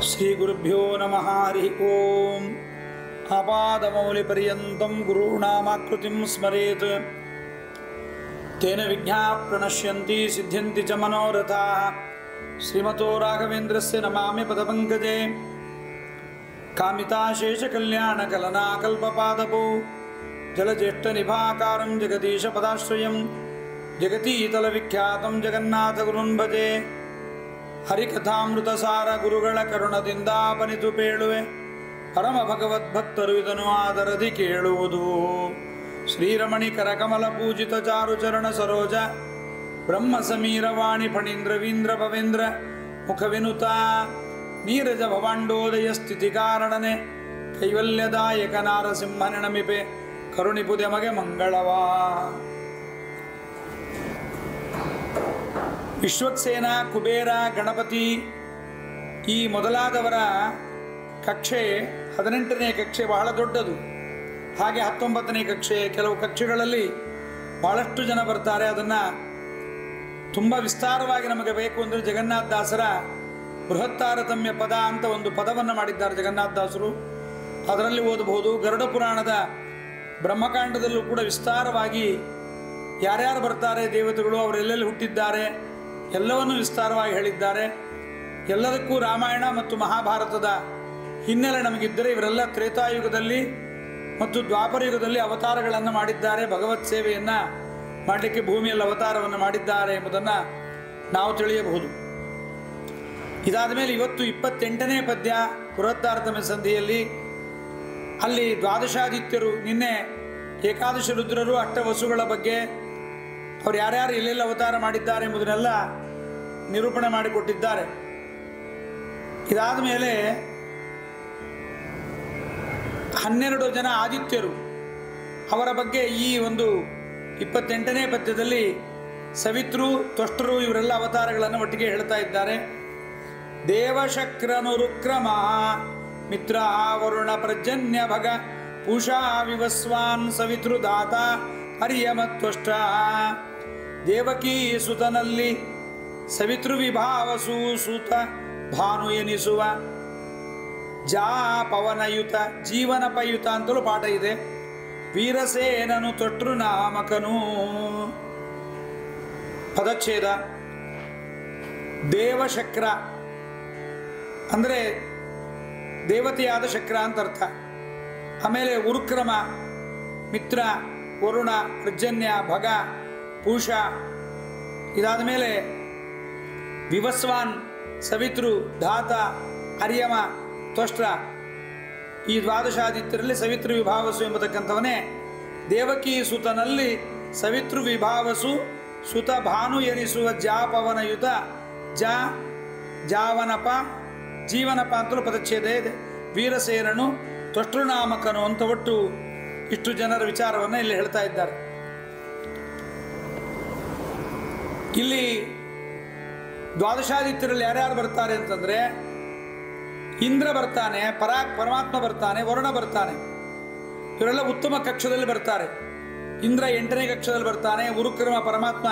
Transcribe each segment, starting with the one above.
ಶ್ರೀ ಗುರುಭ್ಯೋ ನಮಃ. ಹರಿ ಓಂ. ಆಪಾದಮೌಲಿಪರ್ಯಂತಂ ಗುರುಣಾಮಾಕೃತಿಂ ಸ್ಮರೇತ್. ತೇನ ವಿಘ್ನಾಃ ಪ್ರಣಶ್ಯಂತಿ ಸಿದ್ಧ್ಯಂತಿ ಚ ಮನೋರಥಾಃ. ಶ್ರೀಮತೋ ರಾಘವೇಂದ್ರಸ್ಯ ನಮಾಮಿ ಪದಪಂಕಜೇ. ಕಾಮಿತಾಶೇಷಕಲ್ಯಾಣಕಲನಾಕಲ್ಪಪಾದಪೋ ಜಲಜ್ಯೇಷ್ಠನಿಭಾಕಾರಂ ಜಗದೀಶಪದಾಶ್ರಯಂ ಜಗತೀತಲವಿಖ್ಯಾತಂ ಜಗನ್ನಾಥಗುರುನ್ ಭಜೆ. ಹರಿಕಥಾಮೃತಸಾರ ಗುರುಗಳ ಕರುಣದಿಂದಾಪನಿತು ಪೇಳುವೆ. ಪರಮ ಭಗವದ್ಭಕ್ತರು ಇದನ್ನು ಆದರದಿ ಕೇಳುವುದು. ಶ್ರೀರಮಣಿ ಕರಕಮಲ ಪೂಜಿತ ಚಾರು ಚರಣ ಸರೋಜ ಬ್ರಹ್ಮ ಸಮೀರವಾಣಿ ಫಣೀಂದ್ರವೀಂದ್ರ ಭವೇಂದ್ರ ಮುಖವಿನುತ ನೀರಜ ಭವಾಂಡೋದಯ ಸ್ಥಿತಿ ಕಾರಣನೆ ಕೈವಲ್ಯದಾಯಕ ನಾರಸಿಂಹನ ನಮಿಪೆ ಕರುಣಿಪುದೆ ಮಗೆ ಮಂಗಳವಾ. ವಿಶ್ವಕ್ಸೇನ, ಕುಬೇರ, ಗಣಪತಿ ಈ ಮೊದಲಾದವರ ಕಕ್ಷೆ 18ನೇ ಕಕ್ಷೆ ಬಹಳ ದೊಡ್ಡದು. ಹಾಗೆ 19ನೇ ಕಕ್ಷೆ, ಕೆಲವು ಕಕ್ಷೆಗಳಲ್ಲಿ ಬಹಳಷ್ಟು ಜನ ಬರ್ತಾರೆ. ಅದನ್ನು ತುಂಬ ವಿಸ್ತಾರವಾಗಿ ನಮಗೆ ಬೇಕು ಅಂದರೆ ಜಗನ್ನಾಥದಾಸರ ಬೃಹತ್ತಾರತಮ್ಯ ಪದ ಅಂತ ಒಂದು ಪದವನ್ನು ಮಾಡಿದ್ದಾರೆ ಜಗನ್ನಾಥದಾಸರು. ಅದರಲ್ಲಿ ಓದಬಹುದು. ಗರುಡ ಪುರಾಣದ ಬ್ರಹ್ಮಕಾಂಡದಲ್ಲೂ ಕೂಡ ವಿಸ್ತಾರವಾಗಿ ಯಾರ್ಯಾರು ಬರ್ತಾರೆ, ದೇವತೆಗಳು ಅವರೆಲ್ಲೆಲ್ಲಿ ಹುಟ್ಟಿದ್ದಾರೆ ಎಲ್ಲವನ್ನು ವಿಸ್ತಾರವಾಗಿ ಹೇಳಿದ್ದಾರೆ. ಎಲ್ಲದಕ್ಕೂ ರಾಮಾಯಣ ಮತ್ತು ಮಹಾಭಾರತದ ಹಿನ್ನೆಲೆ ನಮಗಿದ್ದರೆ ಇವರೆಲ್ಲ ತ್ರೇತಾಯುಗದಲ್ಲಿ ಮತ್ತು ದ್ವಾಪರ ಯುಗದಲ್ಲಿ ಅವತಾರಗಳನ್ನು ಮಾಡಿದ್ದಾರೆ. ಭಗವತ್ ಸೇವೆಯನ್ನು ಮಾಡಲಿಕ್ಕೆ ಭೂಮಿಯಲ್ಲಿ ಅವತಾರವನ್ನು ಮಾಡಿದ್ದಾರೆ ಎಂಬುದನ್ನು ನಾವು ತಿಳಿಯಬಹುದು. ಇದಾದ ಮೇಲೆ ಇವತ್ತು 28ನೇ ಪದ್ಯ ಬೃಹತ್ತಾರತಮ್ಯ ಸಂಧಿಯಲ್ಲಿ. ಅಲ್ಲಿ ದ್ವಾದಶಾದಿತ್ಯರು, ನಿನ್ನೆ ಏಕಾದಶ ರುದ್ರರು, ಅಷ್ಟವಸುಗಳ ಬಗ್ಗೆ ಅವರು ಯಾರ್ಯಾರು ಎಲ್ಲೆಲ್ಲ ಅವತಾರ ಮಾಡಿದ್ದಾರೆ ಎಂಬುದನ್ನೆಲ್ಲ ನಿರೂಪಣೆ ಮಾಡಿಕೊಟ್ಟಿದ್ದಾರೆ. ಇದಾದ ಮೇಲೆ 12 ಜನ ಆದಿತ್ಯರು, ಅವರ ಬಗ್ಗೆ ಈ ಒಂದು 28ನೇ ಪದ್ಯದಲ್ಲಿ ಸವಿತೃ, ತ್ವಷ್ಟೃ ಇವರೆಲ್ಲ ಅವತಾರಗಳನ್ನು ಒಟ್ಟಿಗೆ ಹೇಳ್ತಾ ಇದ್ದಾರೆ. ದೇವಶಕ್ರನು ರುಕ್ರಮ ಮಿತ್ರ ವರುಣ ಪ್ರಜನ್ಯ ಭಗ ಪೂಷಾ ವಿವಸ್ವಾನ್ ಸವಿತೃದಾತ ಹರಿಯಮತ್ವಷ್ಟ. ದೇವಕೀ ಸುತನಲ್ಲಿ ಸವಿತೃವಿಭಾವಸು ಸೂತ ಭಾನು ಎನಿಸುವ ಜಾ ಪವನಯುತ ಜೀವನಪಯುತ ಅಂತಲೂ ಪಾಠ ಇದೆ. ವೀರಸೇನನು ತೊಟ್ರು ನಾಮಕನು. ಪದಚ್ಛೇದ. ದೇವಶಕ್ರ ಅಂದರೆ ದೇವತೆಯಾದ ಶಕ್ರ ಅಂತ ಅರ್ಥ. ಆಮೇಲೆ ಉರುಕ್ರಮ, ಮಿತ್ರ, ವರುಣ, ಪರ್ಜನ್ಯ, ಭಗ, ಪೂಷ. ಇದಾದ ಮೇಲೆ ವಿವಸ್ವಾನ್, ಸವಿತೃ, ಧಾತ, ಅರ್ಯಮ, ತ್ವಷ್ಟ್ರ. ಈ ದ್ವಾದಶಾದಿತ್ಯರಲ್ಲಿ ಸವಿತೃ ವಿಭಾವಸು ಎಂಬತಕ್ಕಂಥವನೇ. ದೇವಕಿ ಸುತನಲ್ಲಿ ಸವಿತೃ ವಿಭಾವಸು ಸುತ ಭಾನು ಎನಿಸುವ ಜಾಪವನಯುತ ಜಾವನಪ ಜೀವನಪ ಅಂತಲೂ ಪದಚ್ಛೇದ ಇದೆ. ವೀರಸೇನನು ತ್ವಷ್ಟೃನಾಮಕನು ಅಂತ ಒಟ್ಟು ಇಷ್ಟು ಜನರ ವಿಚಾರವನ್ನು ಇಲ್ಲಿ ಹೇಳ್ತಾ ಇದ್ದಾರೆ. ಇಲ್ಲಿ ದ್ವಾದಶಾದಿತ್ಯರಲ್ಲಿ ಯಾರ್ಯಾರು ಬರ್ತಾರೆ ಅಂತಂದರೆ ಇಂದ್ರ ಬರ್ತಾನೆ, ಪರಮಾತ್ಮ ಬರ್ತಾನೆ, ವರುಣ ಬರ್ತಾನೆ. ಇವರೆಲ್ಲ ಉತ್ತಮ ಕಕ್ಷದಲ್ಲಿ ಬರ್ತಾರೆ. ಇಂದ್ರ 8ನೇ ಕಕ್ಷದಲ್ಲಿ ಬರ್ತಾನೆ, ಉರುಕ್ರಮ ಪರಮಾತ್ಮ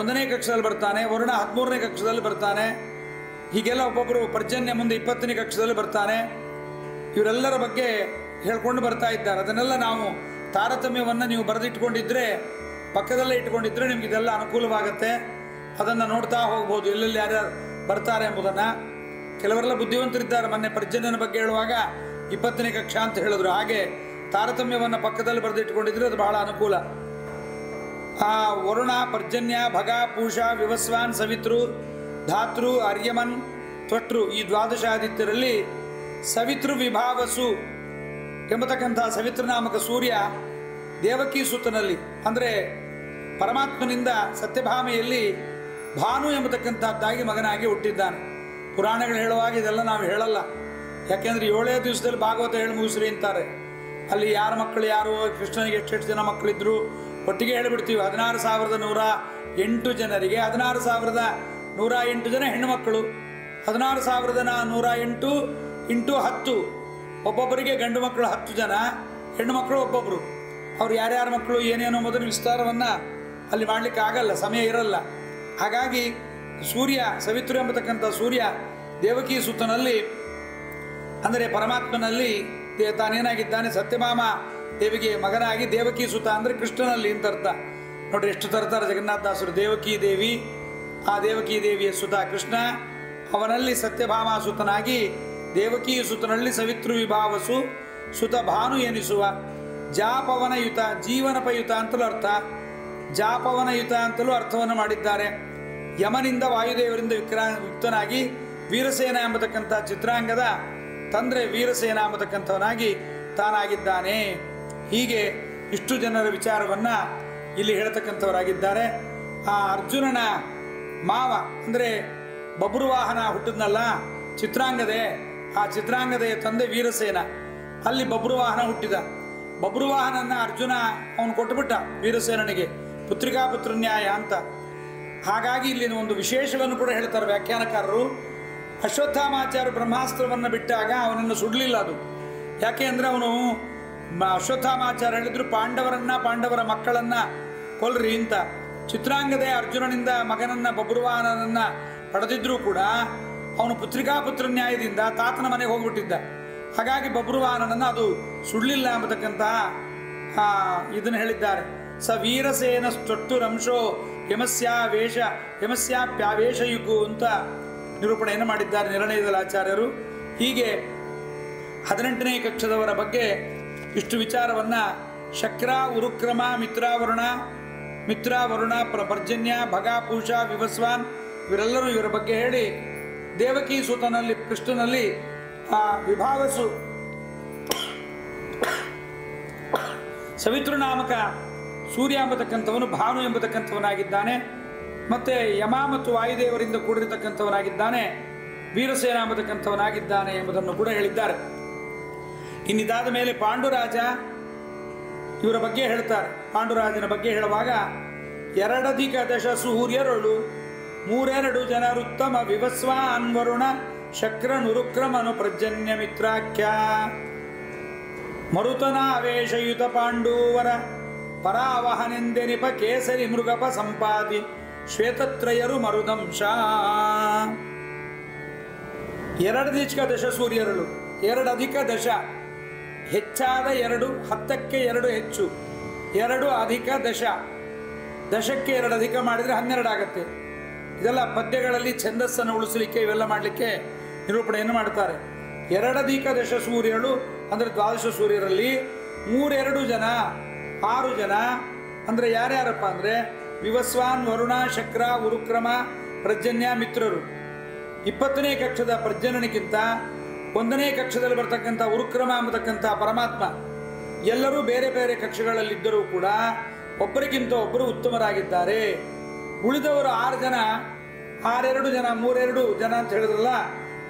1ನೇ ಕಕ್ಷದಲ್ಲಿ ಬರ್ತಾನೆ, ವರುಣ 13ನೇ ಕಕ್ಷದಲ್ಲಿ ಬರ್ತಾನೆ. ಹೀಗೆಲ್ಲ ಒಬ್ಬೊಬ್ಬರು ಪರ್ಜನ್ಯ ಮುಂದೆ 20ನೇ ಕಕ್ಷದಲ್ಲಿ ಬರ್ತಾನೆ. ಇವರೆಲ್ಲರ ಬಗ್ಗೆ ಹೇಳ್ಕೊಂಡು ಬರ್ತಾ ಇದ್ದಾರೆ. ಅದನ್ನೆಲ್ಲ ನಾವು ತಾರತಮ್ಯವನ್ನು ನೀವು ಬರೆದಿಟ್ಕೊಂಡಿದ್ರೆ, ಪಕ್ಕದಲ್ಲೇ ಇಟ್ಕೊಂಡಿದ್ರೆ ನಿಮ್ಗೆ ಇದೆಲ್ಲ ಅನುಕೂಲವಾಗುತ್ತೆ. ಅದನ್ನು ನೋಡ್ತಾ ಹೋಗ್ಬೋದು, ಎಲ್ಲೆಲ್ಲಿ ಯಾರ್ಯಾರು ಬರ್ತಾರೆ ಎಂಬುದನ್ನು. ಕೆಲವರೆಲ್ಲ ಬುದ್ಧಿವಂತರಿದ್ದಾರೆ. ಮೊನ್ನೆ ಪರ್ಜನ್ಯನ ಬಗ್ಗೆ ಹೇಳುವಾಗ 20ನೇ ಕಕ್ಷ ಅಂತ ಹೇಳಿದ್ರು. ಹಾಗೆ ತಾರತಮ್ಯವನ್ನು ಪಕ್ಕದಲ್ಲಿ ಬರೆದಿಟ್ಕೊಂಡಿದ್ರೆ ಅದು ಬಹಳ ಅನುಕೂಲ. ಆ ವರುಣ, ಪರ್ಜನ್ಯ, ಭಗ, ಪೂಷ, ವಿವಸ್ವಾನ್, ಸವಿತೃ, ಧಾತೃ, ಅರ್ಯಮನ್, ತ್ವಷ್ಟೃ ಈ ದ್ವಾದಶಾದಿತ್ಯರಲ್ಲಿ ಸವಿತೃ ವಿಭಾವಸು ಎಂಬತಕ್ಕಂಥ ಸವಿತೃನಾಮಕ ಸೂರ್ಯ ದೇವಕಿ ಸುತನಲ್ಲಿ ಅಂದರೆ ಪರಮಾತ್ಮನಿಂದ ಸತ್ಯಭಾಮೆಯಲ್ಲಿ ಭಾನು ಎಂಬತಕ್ಕಂಥದ್ದಾಗಿ ಮಗನಾಗಿ ಹುಟ್ಟಿದ್ದಾನೆ. ಪುರಾಣಗಳು ಹೇಳುವಾಗ ಇದೆಲ್ಲ ನಾವು ಹೇಳಲ್ಲ. ಯಾಕೆಂದರೆ 7ನೇ ದಿವಸದಲ್ಲಿ ಭಾಗವತ ಹೇಳಿ ಮುಗಿಸ್ರಿ ಅಂತಾರೆ. ಅಲ್ಲಿ ಯಾರ ಮಕ್ಕಳು ಯಾರು, ಕೃಷ್ಣನಿಗೆ ಎಷ್ಟೆಷ್ಟು ಜನ ಮಕ್ಕಳಿದ್ರು ಒಟ್ಟಿಗೆ ಹೇಳಿಬಿಡ್ತೀವಿ. 16,108 ಜನರಿಗೆ 16,108 ಜನ ಹೆಣ್ಣುಮಕ್ಕಳು. 16,108 ಇಂಟು 10, ಒಬ್ಬೊಬ್ಬರಿಗೆ ಗಂಡು ಮಕ್ಕಳು 10 ಜನ, ಹೆಣ್ಣು ಮಕ್ಕಳು ಒಬ್ಬೊಬ್ಬರು. ಅವ್ರು ಯಾರ್ಯಾರ ಮಕ್ಕಳು ಏನೇನೋ ಮೊದಲು ವಿಸ್ತಾರವನ್ನು ಅಲ್ಲಿ ಮಾಡಲಿಕ್ಕೆ ಆಗಲ್ಲ, ಸಮಯ ಇರಲ್ಲ. ಹಾಗಾಗಿ ಸೂರ್ಯ, ಸವಿತೃ ಎಂಬತಕ್ಕಂಥ ಸೂರ್ಯ ದೇವಕಿ ಸುತನಲ್ಲಿ ಅಂದರೆ ಪರಮಾತ್ಮನಲ್ಲಿ ತಾನೇನಾಗಿದ್ದಾನೆ, ಸತ್ಯಭಾಮ ದೇವಿಗೆ ಮಗನಾಗಿ ದೇವಕಿ ಸುತ ಅಂದರೆ ಕೃಷ್ಣನಲ್ಲಿ ಅಂತ ಅರ್ಥ. ನೋಡ್ರಿ ಎಷ್ಟು ತರ್ತಾರೆ ಜಗನ್ನಾಥದಾಸರು. ದೇವಕಿ ದೇವಿ, ಆ ದೇವಕಿ ದೇವಿಯ ಸುತ ಕೃಷ್ಣ, ಅವನಲ್ಲಿ ಸತ್ಯಭಾಮ ಸುತನಾಗಿ ದೇವಕಿ ಸುತನಲ್ಲಿ ಸವಿತೃ ವಿಭಾವಸು ಸುತ ಭಾನು ಎನಿಸುವ ಜಾಪವನಯುತ, ಜೀವನಪಯುತ ಅಂತಲೂ ಅರ್ಥ, ಜಾಪವನಯುತ ಅಂತಲೂ ಅರ್ಥವನ್ನು ಮಾಡಿದ್ದಾರೆ. ಯಮನಿಂದ ವಾಯುದೇವರಿಂದ ಯುಕ್ತನಾಗಿ ವೀರಸೇನ ಎಂಬತಕ್ಕಂಥ ಚಿತ್ರಾಂಗದ ತಂದ್ರೆ ವೀರಸೇನ ಎಂಬತಕ್ಕಂಥವನಾಗಿ ತಾನಾಗಿದ್ದಾನೆ. ಹೀಗೆ ಇಷ್ಟು ಜನರ ವಿಚಾರವನ್ನು ಇಲ್ಲಿ ಹೇಳ್ತಕ್ಕಂಥವರಾಗಿದ್ದಾರೆ. ಆ ಅರ್ಜುನನ ಮಾವ ಅಂದರೆ ಬಬ್ರುವಾಹನ ಹುಟ್ಟಿದ್ನಲ್ಲ ಚಿತ್ರಾಂಗದೆ, ಆ ಚಿತ್ರಾಂಗದೆಯ ತಂದೆ ವೀರಸೇನ, ಅಲ್ಲಿ ಬಬ್ರುವಾಹನ ಹುಟ್ಟಿದ. ಬಬ್ರುವಾಹನನ್ನ ಅರ್ಜುನ ಅವನು ಕೊಟ್ಟುಬಿಟ್ಟ ವೀರಸೇನನಿಗೆ, ಪುತ್ರಿಕಾ ಪುತ್ರನ್ಯಾಯ ಅಂತ. ಹಾಗಾಗಿ ಇಲ್ಲಿ ಒಂದು ವಿಶೇಷವನ್ನು ಕೂಡ ಹೇಳ್ತಾರೆ ವ್ಯಾಖ್ಯಾನಕಾರರು. ಅಶ್ವತ್ಥಾಮಾಚಾರ್ಯ ಬ್ರಹ್ಮಾಸ್ತ್ರವನ್ನು ಬಿಟ್ಟಾಗ ಅವನನ್ನು ಸುಡಲಿಲ್ಲ. ಅದು ಯಾಕೆ ಅಂದರೆ ಅವನು ಅಶ್ವತ್ಥಾಮಾಚಾರ್ಯ ಹೇಳಿದ್ರು ಪಾಂಡವರ ಮಕ್ಕಳನ್ನು ಕೊಲ್ರಿ ಅಂತ. ಚಿತ್ರಾಂಗದೆ ಅರ್ಜುನನಿಂದ ಮಗನನ್ನ ಬಬ್ರುವಾಹನನನ್ನ ಪಡೆದಿದ್ರೂ ಕೂಡ ಅವನು ಪುತ್ರಿಕಾ ಪುತ್ರ ನ್ಯಾಯದಿಂದ ತಾತನ ಮನೆಗೆ ಹೋಗ್ಬಿಟ್ಟಿದ್ದ. ಹಾಗಾಗಿ ಬಬ್ರುವಾಹನನನ್ನು ಅದು ಸುಡಲಿಲ್ಲ ಎಂಬತಕ್ಕಂತಹ ಇದನ್ನು ಹೇಳಿದ್ದಾರೆ. ಸ ವೀರಸೇನ ಸ್ಟೊಟ್ಟುರಂಶೋ ಯಮಸ್ಯಾಪ್ಯಾವೇಶಯುಗು ಅಂತ ನಿರೂಪಣೆಯನ್ನು ಮಾಡಿದ್ದಾರೆ ನಿರ್ಣಯದಲ್ಲಿ ಆಚಾರ್ಯರು. ಹೀಗೆ 18ನೇ ಕಕ್ಷದವರ ಬಗ್ಗೆ ಇಷ್ಟು ವಿಚಾರವನ್ನು ಶಕ್ರ, ಉರುಕ್ರಮ, ಮಿತ್ರಾವರುಣ, ಪರ್ಜನ್ಯ, ಭಗ, ಪೂಷ, ವಿವಸ್ವಾನ್ ಇವರೆಲ್ಲರೂ ಇವರ ಬಗ್ಗೆ ಹೇಳಿ ದೇವಕಿ ಸುತನಲ್ಲಿ ಕೃಷ್ಣನಲ್ಲಿ ವಿಭಾವಸು ಸವಿತೃನಾಮಕ ಸೂರ್ಯ ಎಂಬತಕ್ಕಂಥವನು ಭಾನು ಎಂಬತಕ್ಕಂಥವನಾಗಿದ್ದಾನೆ. ಮತ್ತೆ ಯಮ ಮತ್ತು ವಾಯುದೇವರಿಂದ ಕೂಡಿರತಕ್ಕಂಥವನಾಗಿದ್ದಾನೆ. ವೀರಸೇನ ಎಂಬತಕ್ಕಂಥವನಾಗಿದ್ದಾನೆ ಎಂಬುದನ್ನು ಕೂಡ ಹೇಳಿದ್ದಾರೆ. ಇನ್ನಿದಾದ ಮೇಲೆ ಪಾಂಡುರಾಜ ಇವರ ಬಗ್ಗೆ ಹೇಳ್ತಾರೆ. ಪಾಂಡುರಾಜನ ಬಗ್ಗೆ ಹೇಳುವಾಗ 2 ಸೂರ್ಯರಳು 3 ಜನರುತ್ತಮ ವಿವಸ್ವಾನ್ ವರುಣ ಶಕ್ರ ನುರುಕ್ರಮನು ಪ್ರಜನ್ಯ ಮಿತ್ರಾಖ್ಯ ಮರುತನ ಆವೇಶಯುತ ಪಾಂಡೂವರ ಪರಾವಹನೆಂದೆನಿಪ ಕೇಸರಿ ಮೃಗಪ ಸಂಪಾದಿ ಶ್ವೇತತ್ರಯರು ಮರುದಂಶ. 2 ಸೂರ್ಯರಳು, 2 ಹೆಚ್ಚಾದ 2, 10ಕ್ಕೆ 2 ಹೆಚ್ಚು, 2 ದಶಕ್ಕೆ 2 ಮಾಡಿದರೆ 12 ಆಗುತ್ತೆ. ಇದೆಲ್ಲ ಪದ್ಯಗಳಲ್ಲಿ ಛಂದಸ್ಸನ್ನು ಉಳಿಸಲಿಕ್ಕೆ ಇವೆಲ್ಲ ಮಾಡಲಿಕ್ಕೆ ನಿರೂಪಣೆಯನ್ನು ಮಾಡ್ತಾರೆ. 2 ಸೂರ್ಯರು ಅಂದರೆ 12 ಸೂರ್ಯರಲ್ಲಿ 3 ಜನ 6 ಜನ ಅಂದರೆ ಯಾರ್ಯಾರಪ್ಪ ಅಂದರೆ ವಿವಸ್ವಾನ್, ವರುಣ, ಶಕ್ರ, ಉರುಕ್ರಮ, ಪ್ರಜನ್ಯ, ಮಿತ್ರರು. 20ನೇ ಕಕ್ಷದ ಪ್ರಜ್ಞನಿಗಿಂತ 1ನೇ ಕಕ್ಷದಲ್ಲಿ ಬರ್ತಕ್ಕಂಥ ಉರುಕ್ರಮ ಎಂಬತಕ್ಕಂಥ ಪರಮಾತ್ಮ ಎಲ್ಲರೂ ಬೇರೆ ಬೇರೆ ಕಕ್ಷೆಗಳಲ್ಲಿದ್ದರೂ ಕೂಡ ಒಬ್ಬರಿಗಿಂತ ಒಬ್ಬರು ಉತ್ತಮರಾಗಿದ್ದಾರೆ. ಉಳಿದವರು 6 ಜನ, 2 ಜನ, 3 ಜನ ಅಂತ ಹೇಳಿದ್ರಲ್ಲ,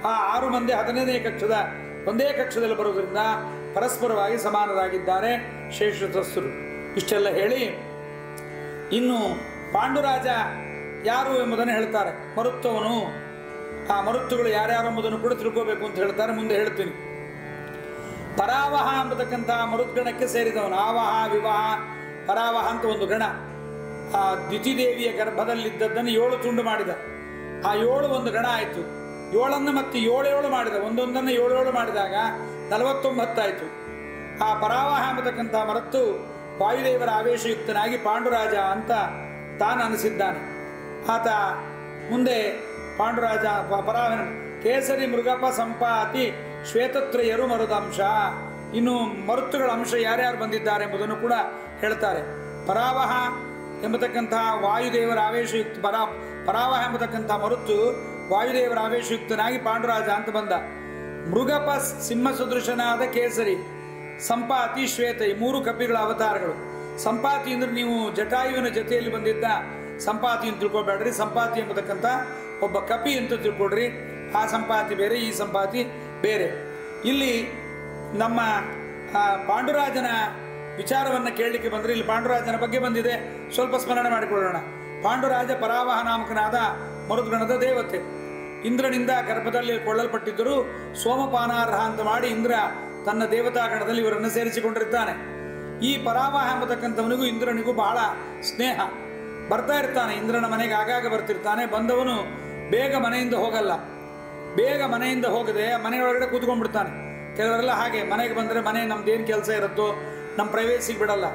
ಆ 6 ಮಂದಿ 15ನೇ ಕಕ್ಷದ ಒಂದೇ ಕಕ್ಷದಲ್ಲಿ ಬರೋದ್ರಿಂದ ಪರಸ್ಪರವಾಗಿ ಸಮಾನರಾಗಿದ್ದಾರೆ ಶೇಷತಸ್ಥರು. ಇಷ್ಟೆಲ್ಲ ಹೇಳಿ ಇನ್ನು ಪಾಂಡುರಾಜ ಯಾರು ಎಂಬುದನ್ನು ಹೇಳ್ತಾರೆ. ಮರುತ್ತವನು, ಆ ಮರುತ್ತುಗಳು ಯಾರ್ಯಾರು ಎಂಬುದನ್ನು ಕೂಡ ತಿಳ್ಕೋಬೇಕು ಅಂತ ಹೇಳ್ತಾರೆ. ಮುಂದೆ ಹೇಳ್ತೀನಿ. ಪರಾವಹ ಎಂಬತಕ್ಕಂಥ ಮರುದ್ಗಣಕ್ಕೆ ಸೇರಿದವನು. ಆವಹ, ವಿವಾಹ, ಪರಾವಹ ಅಂತ ಒಂದು ಗಣ. ಆ ದ್ಯುತಿದೇವಿಯ ಗರ್ಭದಲ್ಲಿದ್ದದ್ದನ್ನು 7 ತುಂಡು ಮಾಡಿದ. ಆ 7 ಒಂದು ಗಣ ಆಯಿತು. 7 ಮತ್ತೆ 7 ಮಾಡಿದ. ಒಂದೊಂದನ್ನು 7 ಮಾಡಿದಾಗ 49 ಆಯಿತು. ಆ ಪರಾವಹ ಎಂಬತಕ್ಕಂಥ ಮರತ್ತು ವಾಯುದೇವರ ಆವೇಶಯುಕ್ತನಾಗಿ ಪಾಂಡುರಾಜ ಅಂತ ತಾನು ಅನಿಸಿದ್ದಾನೆ. ಆತ ಮುಂದೆ ಪಾಂಡುರಾಜ ಪರಾವಹ ಕೇಸರಿ ಮೃಗಪ ಸಂಪಾತಿ ಶ್ವೇತತ್ರಯರು ಮರುದಂಶ. ಇನ್ನು ಮರುತ್ತುಗಳ ಅಂಶ ಯಾರ್ಯಾರು ಬಂದಿದ್ದಾರೆ ಎಂಬುದನ್ನು ಕೂಡ ಹೇಳ್ತಾರೆ. ಪರಾವಹ ಎಂಬತಕ್ಕಂತಹ ವಾಯುದೇವರ ಆವೇಶಯುಕ್ತ ಪರಾವಹ ಎಂಬತಕ್ಕಂಥ ಮರುತ್ತು ವಾಯುದೇವರ ಆವೇಶಯುಕ್ತನಾಗಿ ಪಾಂಡುರಾಜ ಅಂತ ಬಂದ. ಮೃಗಪ ಸಿಂಹ ಸದೃಶನಾದ ಕೇಸರಿ, ಸಂಪಾತಿ ಶ್ವೇತ, ಈ 3 ಕಪಿಗಳ ಅವತಾರಗಳು. ಸಂಪಾತಿ ಅಂದ್ರೆ ನೀವು ಜಟಾಯುವಿನ ಜೊತೆಯಲ್ಲಿ ಬಂದಿದ್ದ ಸಂಪಾತಿ ಅಂತ ತಿಳ್ಕೊಬೇಡ್ರಿ. ಸಂಪಾತಿ ಎಂಬತಕ್ಕಂಥ ಒಬ್ಬ ಕಪಿ ಅಂತ ತಿಳ್ಕೊಡ್ರಿ. ಆ ಸಂಪಾತಿ ಬೇರೆ, ಈ ಸಂಪಾತಿ ಬೇರೆ. ಇಲ್ಲಿ ನಮ್ಮ ಪಾಂಡುರಾಜನ ವಿಚಾರವನ್ನು ಕೇಳಲಿಕ್ಕೆ ಬಂದರೆ ಇಲ್ಲಿ ಪಾಂಡುರಾಜನ ಬಗ್ಗೆ ಬಂದಿದೆ, ಸ್ವಲ್ಪ ಸ್ಮರಣೆ ಮಾಡಿಕೊಳ್ಳೋಣ. ಪಾಂಡುರಾಜ ಪರಾವಹ ನಾಮಕನಾದ ಮರುದ್ಗಣದ ದೇವತೆ. ಇಂದ್ರನಿಂದ ಗರ್ಭದಲ್ಲಿ ಕೊಳ್ಳಲ್ಪಟ್ಟಿದ್ದರೂ ಸೋಮಪಾನಾರ್ಹ ಅಂತ ಮಾಡಿ ಇಂದ್ರ ತನ್ನ ದೇವತಾಗಣದಲ್ಲಿ ಇವರನ್ನು ಸೇರಿಸಿಕೊಂಡಿರ್ತಾನೆ. ಈ ಪರಾವಹ ಎಂಬತಕ್ಕಂಥವನಿಗೂ ಇಂದ್ರನಿಗೂ ಬಹಳ ಸ್ನೇಹ. ಬರ್ತಾ ಇರ್ತಾನೆ, ಇಂದ್ರನ ಮನೆಗೆ ಆಗಾಗ ಬರ್ತಿರ್ತಾನೆ. ಬಂದವನು ಬೇಗ ಮನೆಯಿಂದ ಹೋಗಲ್ಲ, ಬೇಗ ಮನೆಯಿಂದ ಹೋಗದೆ ಮನೆಯೊಳಗಡೆ ಕೂತ್ಕೊಂಡ್ಬಿಡ್ತಾನೆ. ಕೆಲವರೆಲ್ಲ ಹಾಗೆ ಮನೆಗೆ ಬಂದರೆ ಮನೆ ನಮ್ದೇನು ಕೆಲಸ ಇರುತ್ತೋ ನಮ್ಮ ಪ್ರೈವೇಸಿಗೆ ಬಿಡಲ್ಲ.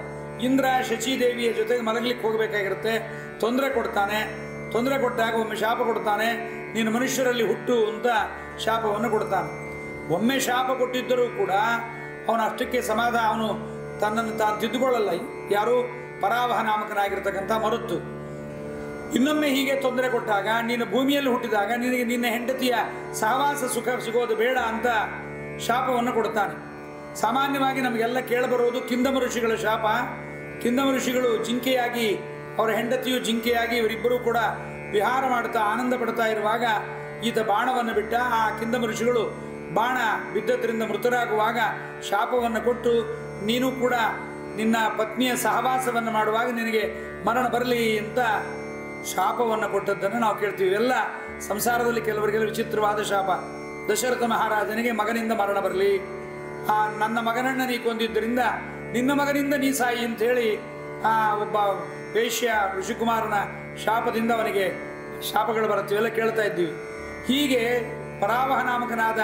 ಇಂದ್ರ ಶಚಿದೇವಿಯ ಜೊತೆಗೆ ಮಲಗಲಿಕ್ಕೆ ಹೋಗಬೇಕಾಗಿರುತ್ತೆ, ತೊಂದರೆ ಕೊಡ್ತಾನೆ. ತೊಂದರೆ ಕೊಟ್ಟಾಗ ಒಮ್ಮೆ ಶಾಪ ಕೊಡ್ತಾನೆ, ನೀನು ಮನುಷ್ಯರಲ್ಲಿ ಹುಟ್ಟು ಅಂತ ಶಾಪವನ್ನು ಕೊಡ್ತಾನೆ. ಒಮ್ಮೆ ಶಾಪ ಕೊಟ್ಟಿದ್ದರೂ ಕೂಡ ಅವನು ಅಷ್ಟಕ್ಕೆ ಅವನು ತನ್ನನ್ನು ತಾನು ತಿದ್ದುಕೊಳ್ಳಲ್ಲ. ಯಾರು? ಪರಾವಹ ನಾಮಕನಾಗಿರ್ತಕ್ಕಂಥ ಮರುತ್ತು. ಇನ್ನೊಮ್ಮೆ ಹೀಗೆ ತೊಂದರೆ ಕೊಟ್ಟಾಗ, ನೀನು ಭೂಮಿಯಲ್ಲಿ ಹುಟ್ಟಿದಾಗ ನಿನಗೆ ನಿನ್ನ ಹೆಂಡತಿಯ ಸಹವಾಸ ಸುಖ ಸಿಗೋದು ಬೇಡ ಅಂತ ಶಾಪವನ್ನು ಕೊಡ್ತಾನೆ. ಸಾಮಾನ್ಯವಾಗಿ ನಮಗೆಲ್ಲ ಕೇಳಬರುವುದು ಕಿಂದಮ ಋಷಿಗಳ ಶಾಪ. ಕಿಂದಮ ಋಷಿಗಳು ಜಿಂಕೆಯಾಗಿ, ಅವರ ಹೆಂಡತಿಯು ಜಿಂಕೆಯಾಗಿ, ಇವರಿಬ್ಬರೂ ಕೂಡ ವಿಹಾರ ಮಾಡ್ತಾ ಆನಂದ ಪಡ್ತಾ ಇರುವಾಗ ಈತ ಬಾಣವನ್ನು ಬಿಟ್ಟ. ಆ ಕಿಂದಮ ಋಷಿಗಳು ಬಾಣ ಬಿದ್ದದ್ರಿಂದ ಮೃತರಾಗುವಾಗ ಶಾಪವನ್ನು ಕೊಟ್ಟು, ನೀನು ಕೂಡ ನಿನ್ನ ಪತ್ನಿಯ ಸಹವಾಸವನ್ನು ಮಾಡುವಾಗ ನಿನಗೆ ಮರಣ ಬರಲಿ ಅಂತ ಶಾಪವನ್ನು ಕೊಟ್ಟದ್ದನ್ನು ನಾವು ಕೇಳ್ತೀವಿ. ಎಲ್ಲ ಸಂಸಾರದಲ್ಲಿ ಕೆಲವರಿಗೆಲ್ಲ ವಿಚಿತ್ರವಾದ ಶಾಪ. ದಶರಥ ಮಹಾರಾಜನಿಗೆ ಮಗನಿಂದ ಮರಣ ಬರಲಿ, ನನ್ನ ಮಗನನ್ನು ನೀ ಕೊಂದಿದ್ದರಿಂದ ನಿನ್ನ ಮಗನಿಂದ ನೀ ಸಾಯಿ ಅಂಥೇಳಿ ಒಬ್ಬ ವೇಶ್ಯ ಋಷಿಕುಮಾರನ ಶಾಪದಿಂದ ಅವನಿಗೆ ಶಾಪಗಳು ಬರುತ್ತವೆಲ್ಲ ಕೇಳ್ತಾ ಇದ್ದೀವಿ. ಹೀಗೆ ಪರಾವಹ ನಾಮಕನಾದ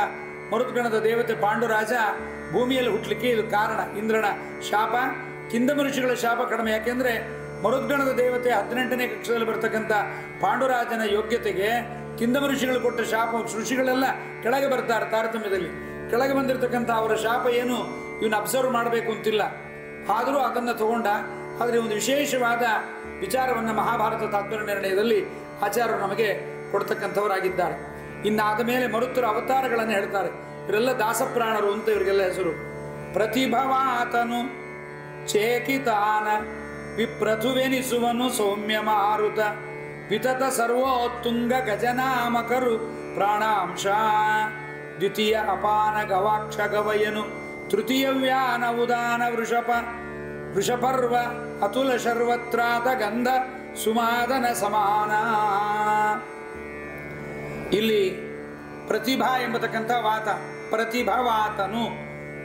ಮರುದ್ಗಣದ ದೇವತೆ ಪಾಂಡುರಾಜ ಭೂಮಿಯಲ್ಲಿ ಹುಟ್ಟಲಿಕ್ಕೆ ಇದು ಕಾರಣ. ಇಂದ್ರನ ಶಾಪ, ಕಿಂದಮ ಋಷಿಗಳ ಶಾಪ ಕಡಿಮೆ. ಯಾಕೆಂದರೆ ಮರುದ್ಗಣದ ದೇವತೆ 18ನೇ ಕಕ್ಷದಲ್ಲಿ ಬರ್ತಕ್ಕಂಥ ಪಾಂಡುರಾಜನ ಯೋಗ್ಯತೆಗೆ ಕಿಂದಮ ಋಷಿಗಳು ಕೊಟ್ಟ ಶಾಪ, ಋಷಿಗಳೆಲ್ಲ ಕೆಳಗೆ ಬರ್ತಾರೆ ತಾರತಮ್ಯದಲ್ಲಿ. ಕೆಳಗೆ ಬಂದಿರತಕ್ಕಂಥ ಅವರ ಶಾಪ ಏನು ಇವನು ಅಬ್ಸರ್ವ್ ಮಾಡಬೇಕು ಅಂತಿಲ್ಲ, ಆದರೂ ಅದನ್ನು ತಗೊಂಡ. ಆದರೆ ಒಂದು ವಿಶೇಷವಾದ ವಿಚಾರವನ್ನು ಮಹಾಭಾರತ ತಾತ್ಪರ್ಯ ನಿರ್ಣಯದಲ್ಲಿ ಆಚಾರ್ಯರು ನಮಗೆ ಕೊಡ್ತಕ್ಕಂಥವರಾಗಿದ್ದಾರೆ. ಇನ್ನಾದ ಮೇಲೆ ಮರುತ್ತರ ಅವತಾರಗಳನ್ನು ಹೇಳ್ತಾರೆ. ಇವರೆಲ್ಲ ದಾಸಪ್ರಾಣರು ಅಂತ ಇವರಿಗೆಲ್ಲ ಹೆಸರು. ಪ್ರತಿಭವಾತನು ಚೇಕಿತಾನ ವಿಪ್ರಥುವೆನಿಸುವನು ಸೌಮ್ಯ ಮಾರುತ ವಿತತ ಸರ್ವೋತ್ತುಂಗ ಗಜನಾಮಕರು ಪ್ರಾಣಾಂಶ ದ್ವಿತೀಯ ಅಪಾನ ಗವಾಕ್ಷ ಗವಯನು ತೃತೀಯ ವ್ಯಾನ ಉದಾನ ವೃಷಪರ್ವ ಅತುಲ ಶರ್ವತ್ರಾತ ಗಂಧ ಸುಮಾದನ ಸಮಾನ. ಇಲ್ಲಿ ಪ್ರತಿಭಾ ಎಂಬತಕ್ಕಂಥ ವಾತ, ಪ್ರತಿಭಾವಾತನು.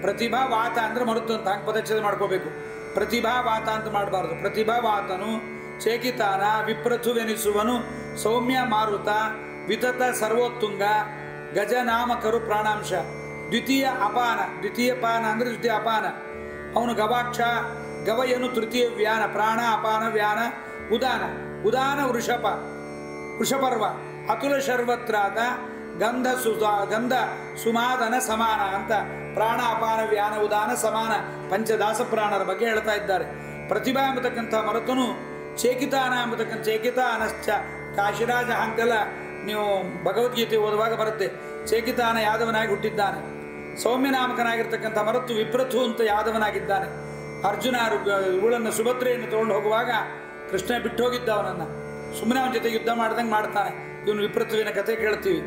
ಪ್ರತಿಭಾವಾತ ಅಂದ್ರೆ ಮರುತ್ತು ಅಂತ ಹಂಗೆ ಪದಚ್ಛೇದ ಮಾಡ್ಕೋಬೇಕು. ಪ್ರತಿಭಾವಾತ ಅಂತ ಮಾಡಬಾರ್ದು. ಪ್ರತಿಭಾವಾತನು ಚೇಕಿತಾನ ವಿಪ್ರಥುವೆನಿಸುವನು ಸೌಮ್ಯ ಮಾರುತ ವಿತತ ಸರ್ವೋತ್ತುಂಗ ಗಜನಾಮಕರು ಪ್ರಾಣಾಂಶ ದ್ವಿತೀಯ ಅಪಾನ. ದ್ವಿತೀಯ ಪಾನ ಅಂದ್ರೆ ದ್ವಿತೀಯ ಅಪಾನ. ಅವನು ಗವಾಕ್ಷ ಗವಯನು ತೃತೀಯ ವ್ಯಾನ, ಪ್ರಾಣ ಅಪಾನ ವ್ಯಾನ ಉದಾನ. ಉದಾನ ವೃಷಪರ್ವ ಅತುಲ ಶರ್ವತ್ರಾತ ಗಂಧ ಸುಮಾದನ ಸಮಾನ ಅಂತ ಪ್ರಾಣ ಅಪಾನ ವ್ಯಾನ ಉದಾನ ಸಮಾನ ಪಂಚದಾಸ ಪ್ರಾಣರ ಬಗ್ಗೆ ಹೇಳ್ತಾ ಇದ್ದಾರೆ. ಪ್ರತಿಭಾ ಎಂಬತಕ್ಕಂಥ ಮರುತನು ಚೇಕಿತಾನ ಎಂಬತಕ್ಕಂಥ ಚೇಕಿತಾನಶ್ಚ ಕಾಶಿರಾಜ ಅಂತೆಲ್ಲ ನೀವು ಭಗವದ್ಗೀತೆ ಓದುವಾಗ ಬರುತ್ತೆ. ಚೇಕಿತಾನ ಯಾದವನಾಗಿ ಹುಟ್ಟಿದ್ದಾನೆ. ಸೌಮ್ಯ ನಾಮಕನಾಗಿರ್ತಕ್ಕಂಥ ಮರುತ್ತು ವಿಪ್ರಥು ಅಂತ ಯಾದವನಾಗಿದ್ದಾನೆ. ಅರ್ಜುನ ಇವಳನ್ನು ಸುಭದ್ರೆಯನ್ನು ತಗೊಂಡು ಹೋಗುವಾಗ ಕೃಷ್ಣ ಬಿಟ್ಟು ಹೋಗಿದ್ದ ಅವನನ್ನು. ಸುಮ್ಮನೆ ಅವನ ಜೊತೆ ಯುದ್ಧ ಮಾಡ್ದಂಗೆ ಮಾಡ್ತಾನೆ. ಇವನು ವಿಪ್ರಥುವಿನ ಕಥೆ ಕೇಳ್ತೀವಿ.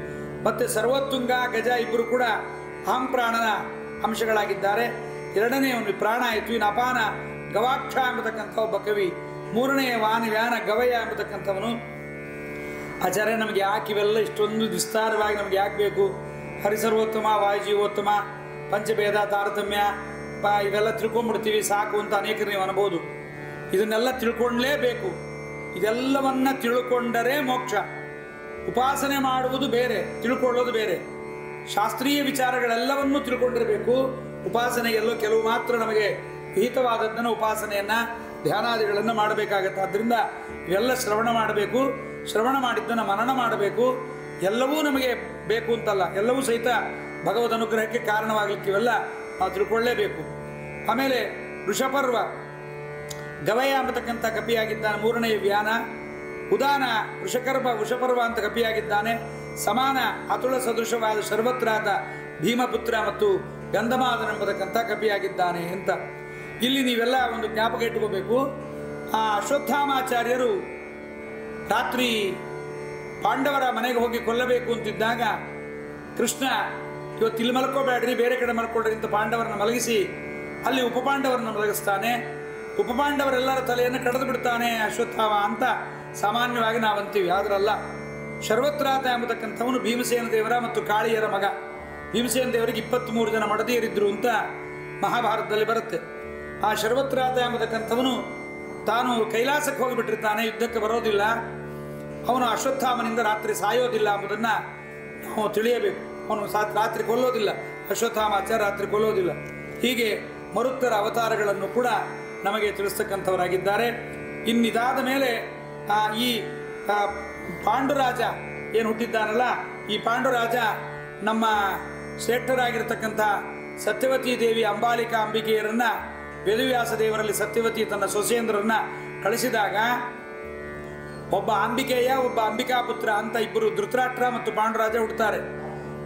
ಮತ್ತು ಸರ್ವೋತ್ತುಂಗ ಗಜ ಇಬ್ಬರು ಕೂಡ ಅಹಂ ಪ್ರಾಣನ ಅಂಶಗಳಾಗಿದ್ದಾರೆ. ಎರಡನೇ ಅವನು ಪ್ರಾಣ ಆಯಿತು. ಇನ್ನು ಅಪಾನ ಗವಾಕ್ಷ ಎಂಬತಕ್ಕಂಥ ಒಬ್ಬ ಕವಿ. ಮೂರನೆಯ ವ್ಯಾನ ಗವಯ ಎಂಬತಕ್ಕಂಥವನು. ಆಚಾರ್ಯ ನಮಗೆ ಯಾಕೆ ಇವೆಲ್ಲ ಇಷ್ಟೊಂದು ವಿಸ್ತಾರವಾಗಿ ನಮ್ಗೆ ಯಾಕೆ ಬೇಕು? ಹರಿಸರ್ವೋತ್ತಮ, ವಾಯುಜೀವೋತ್ತಮ, ಪಂಚಭೇದ, ತಾರತಮ್ಯ ಇವೆಲ್ಲ ತಿಳ್ಕೊಂಡ್ಬಿಡ್ತೀವಿ ಸಾಕು ಅಂತ ಅನೇಕರು ನೀವು ಅನ್ಬೋದು. ಇದನ್ನೆಲ್ಲ ತಿಳ್ಕೊಳ್ಳೇಬೇಕು. ಇದೆಲ್ಲವನ್ನ ತಿಳ್ಕೊಂಡರೆ ಮೋಕ್ಷ. ಉಪಾಸನೆ ಮಾಡುವುದು ಬೇರೆ, ತಿಳ್ಕೊಳ್ಳೋದು ಬೇರೆ. ಶಾಸ್ತ್ರೀಯ ವಿಚಾರಗಳೆಲ್ಲವನ್ನೂ ತಿಳ್ಕೊಂಡಿರಬೇಕು. ಉಪಾಸನೆಗೆಲ್ಲೋ ಕೆಲವು ಮಾತ್ರ ನಮಗೆ ವಿಹಿತವಾದದ್ದನ್ನು ಉಪಾಸನೆಯನ್ನು ಧ್ಯಾನಾದಿಗಳನ್ನು ಮಾಡಬೇಕಾಗತ್ತೆ. ಆದ್ದರಿಂದ ಇವೆಲ್ಲ ಶ್ರವಣ ಮಾಡಬೇಕು. ಶ್ರವಣ ಮಾಡಿದ್ದನ್ನು ಮನನ ಮಾಡಬೇಕು. ಎಲ್ಲವೂ ನಮಗೆ ಬೇಕು ಅಂತಲ್ಲ, ಎಲ್ಲವೂ ಸಹಿತ ಭಗವದ್ ಅನುಗ್ರಹಕ್ಕೆ ಕಾರಣವಾಗಲಿಕ್ಕೆ ಇವೆಲ್ಲ ನಾವು ತಿಳ್ಕೊಳ್ಳೇಬೇಕು. ಆಮೇಲೆ ವೃಷಪರ್ವ ಗವಯ ಎಂಬತಕ್ಕಂಥ ಕಪಿಯಾಗಿದ್ದಾನೆ. ಮೂರನೆಯ ವ್ಯಾನ ಉದಾನ ವೃಷಪರ್ವ ಅಂತ ಕಪಿಯಾಗಿದ್ದಾನೆ. ಸಮಾನ ಅತುಳ ಸದೃಶವಾದ ಶರ್ವತ್ರಾದ ಭೀಮಪುತ್ರ ಮತ್ತು ಗಂಧಮಾದನ ಎಂಬತಕ್ಕಂಥ ಕಪಿಯಾಗಿದ್ದಾನೆ ಅಂತ. ಇಲ್ಲಿ ನೀವೆಲ್ಲ ಒಂದು ಜ್ಞಾಪಕ ಇಟ್ಟುಕೋಬೇಕು. ಆ ಅಶ್ವತ್ಥಾಮಾಚಾರ್ಯರು ರಾತ್ರಿ ಪಾಂಡವರ ಮನೆಗೆ ಹೋಗಿ ಕೊಲ್ಲಬೇಕು ಅಂತಿದ್ದಾಗ ಕೃಷ್ಣ ಇವತ್ತು ಇಲ್ಲಿ ಮಲ್ಕೋಬೇಡ್ರಿ, ಬೇರೆ ಕಡೆ ಮಲ್ಕೊಳ್ರಿ ಅಂತ ಪಾಂಡವರನ್ನ ಮಲಗಿಸಿ ಅಲ್ಲಿ ಉಪಪಾಂಡವರನ್ನು ಮಲಗಿಸ್ತಾನೆ. ಉಪಪಾಂಡವರೆಲ್ಲರ ತಲೆಯನ್ನು ಕಡಿದು ಬಿಡ್ತಾನೆ ಅಶ್ವತ್ಥಾಮ ಅಂತ ಸಾಮಾನ್ಯವಾಗಿ ನಾವಂತೀವಿ. ಆದ್ರಲ್ಲ, ಶರ್ವತ್ರಾತ ಎಂಬತಕ್ಕಂಥವನು ಭೀಮಸೇನ ದೇವರ ಮತ್ತು ಕಾಳಿಯರ ಮಗ. ಭೀಮಸೇನ ದೇವರಿಗೆ 23 ಜನ ಮಡದಿಯರಿದ್ರು ಅಂತ ಮಹಾಭಾರತದಲ್ಲಿ ಬರುತ್ತೆ. ಆ ಶರ್ವತ್ರಾತ ಎಂಬತಕ್ಕಂಥವನು ತಾನು ಕೈಲಾಸಕ್ಕೆ ಹೋಗಿಬಿಟ್ಟಿರ್ತಾನೆ, ಯುದ್ಧಕ್ಕೆ ಬರೋದಿಲ್ಲ. ಅವನು ಅಶ್ವತ್ಥಾಮನಿಂದ ರಾತ್ರಿ ಸಾಯೋದಿಲ್ಲ ಎಂಬುದನ್ನು ನಾವು ತಿಳಿಯಬೇಕು. ಅವನು ರಾತ್ರಿ ಕೊಲ್ಲೋದಿಲ್ಲ, ಅಶ್ವತ್ಥಾಮಾಚಾರ್ಯ ರಾತ್ರಿ ಕೊಲ್ಲೋದಿಲ್ಲ. ಹೀಗೆ ಮರುತ್ತರ ಅವತಾರಗಳನ್ನು ಕೂಡ ನಮಗೆ ತಿಳಿಸ್ತಕ್ಕಂಥವರಾಗಿದ್ದಾರೆ. ಇನ್ನಿದಾದ ಮೇಲೆ ಈ ಪಾಂಡುರಾಜ ಏನು ಹುಟ್ಟಿದ್ದಾನಲ್ಲ, ಈ ಪಾಂಡುರಾಜ ನಮ್ಮ ಶ್ರೇಷ್ಠರಾಗಿರ್ತಕ್ಕಂಥ ಸತ್ಯವತಿ ದೇವಿ ಅಂಬಾಲಿಕಾ ಅಂಬಿಕೆಯರನ್ನ ವೇದವ್ಯಾಸ ದೇವರಲ್ಲಿ ಸತ್ಯವತಿ ತನ್ನ ಸೊಸೆಯಂದ್ರನ್ನ ಕಳಿಸಿದಾಗ ಒಬ್ಬ ಅಂಬಿಕೆಯ ಒಬ್ಬ ಅಂಬಿಕಾ ಪುತ್ರ ಅಂತ ಇಬ್ಬರು ಧೃತರಾಷ್ಟ್ರ ಮತ್ತು ಪಾಂಡುರಾಜ ಹುಟ್ಟುತ್ತಾರೆ.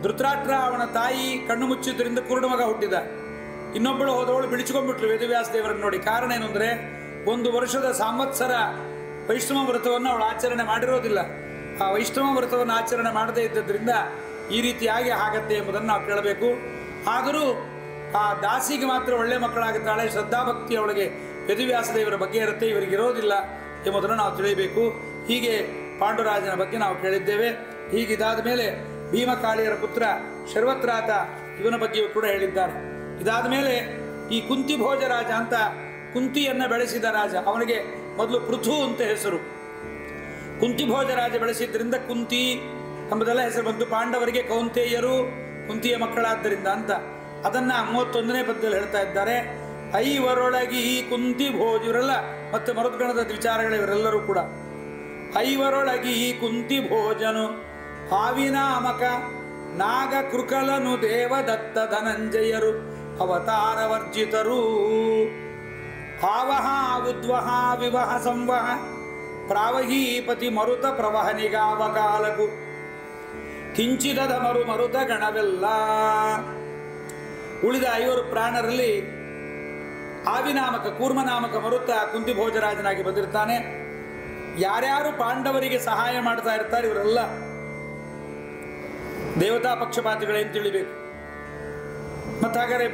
ಧೃತರಾಷ್ಟ್ರ ಅವನ ತಾಯಿ ಕಣ್ಣು ಮುಚ್ಚಿದ್ರಿಂದ ಕುರುಡು ಮಗ ಹುಟ್ಟಿದ. ಇನ್ನೊಬ್ಬಳು ಹೋದವಳು ಬಿಡಿಸಿಕೊಂಡ್ಬಿಟ್ಲು ವೇದವ್ಯಾಸ ದೇವರನ್ನು ನೋಡಿ. ಕಾರಣ ಏನು ಅಂದರೆ 1 ವರ್ಷದ ಸಂವತ್ಸರ ವೈಷ್ಣವ ವ್ರತವನ್ನು ಅವಳು ಆಚರಣೆ ಮಾಡಿರೋದಿಲ್ಲ. ಆ ವೈಷ್ಣವ ವ್ರತವನ್ನು ಆಚರಣೆ ಮಾಡದೇ ಇದ್ದದ್ರಿಂದ ಈ ರೀತಿಯಾಗಿ ಆಗತ್ತೆ ಎಂಬುದನ್ನು ನಾವು ಕೇಳಬೇಕು. ಆದರೂ ಆ ದಾಸಿಗೆ ಮಾತ್ರ ಒಳ್ಳೆ ಮಕ್ಕಳಾಗುತ್ತಾಳೆ, ಶ್ರದ್ಧಾಭಕ್ತಿ ಅವಳಿಗೆ ವೇದವ್ಯಾಸ ದೇವರ ಬಗ್ಗೆ ಇರುತ್ತೆ, ಇವರಿಗಿರೋದಿಲ್ಲ ಎಂಬುದನ್ನು ನಾವು ತಿಳಿಯಬೇಕು. ಹೀಗೆ ಪಾಂಡುರಾಜನ ಬಗ್ಗೆ ನಾವು ಕೇಳಿದ್ದೇವೆ. ಹೀಗಿದಾದ ಮೇಲೆ ಭೀಮಕಾಳಿಯರ ಪುತ್ರ ಶರ್ವತ್ರಾತ ಇವನ ಬಗ್ಗೆಯೂ ಕೂಡ ಹೇಳಿದ್ದಾರೆ. ಇದಾದ ಮೇಲೆ ಈ ಕುಂತಿ ಭೋಜರಾಜ ಅಂತ ಕುಂತಿಯನ್ನು ಬೆಳೆಸಿದ ರಾಜ, ಅವನಿಗೆ ಮೊದಲು ಪೃಥು ಅಂತ ಹೆಸರು. ಕುಂತಿ ಭೋಜರಾಜ ಬೆಳೆಸಿದ್ರಿಂದ ಕುಂತಿ ಎಂಬುದೆಲ್ಲ ಹೆಸರು ಬಂತು. ಪಾಂಡವರಿಗೆ ಕೌಂತೆಯರು ಕುಂತಿಯ ಮಕ್ಕಳಾದ್ದರಿಂದ ಅಂತ ಅದನ್ನ 31ನೇ ಪದ್ಯದಲ್ಲಿ ಹೇಳ್ತಾ ಇದ್ದಾರೆ. ಐವರೊಳಗಿ ಈ ಕುಂತಿ ಭೋಜ, ಇವರೆಲ್ಲ ಮತ್ತೆ ಮರುದ್ಗಣದ ವಿಚಾರಗಳು ಇವರೆಲ್ಲರೂ ಕೂಡ. ಐವರೊಳಗಿ ಈ ಕುಂತಿ ಭೋಜನು ಹಾವಿನಾಮಕ ನಾಗ ಕೃಕಲನು ದೇವದತ್ತ ಧನಂಜಯರು ಅವತಾರ ವರ್ಜಿತರು. ಆವಹ ಉದ್ವಹ ವಿವಹ ಸಂವಹ ಪ್ರಾವಹೀಪತಿ ಮರುತ ಪ್ರವಹನಿಗಾವಕಾಲಕು ಕಿಂಚಿದದ ಮರುತ ಗಣವೆಲ್ಲ. ಉಳಿದ 5 ಪ್ರಾಣರಲ್ಲಿ ಆವಿನಾಮಕ ಕೂರ್ಮನಾಮಕ ಮರುತ ಕುಂತಿ ಭೋಜರಾಜನಾಗಿ ಬಂದಿರ್ತಾನೆ. ಯಾರ್ಯಾರು ಪಾಂಡವರಿಗೆ ಸಹಾಯ ಮಾಡ್ತಾ ಇರ್ತಾರೆ ಇವರೆಲ್ಲ ದೇವತಾ ಪಕ್ಷಪಾತಿಗಳೇನು ತಿಳಿಬೇಕು. ಮತ್ತು ಹಾಗಾದ್ರೆ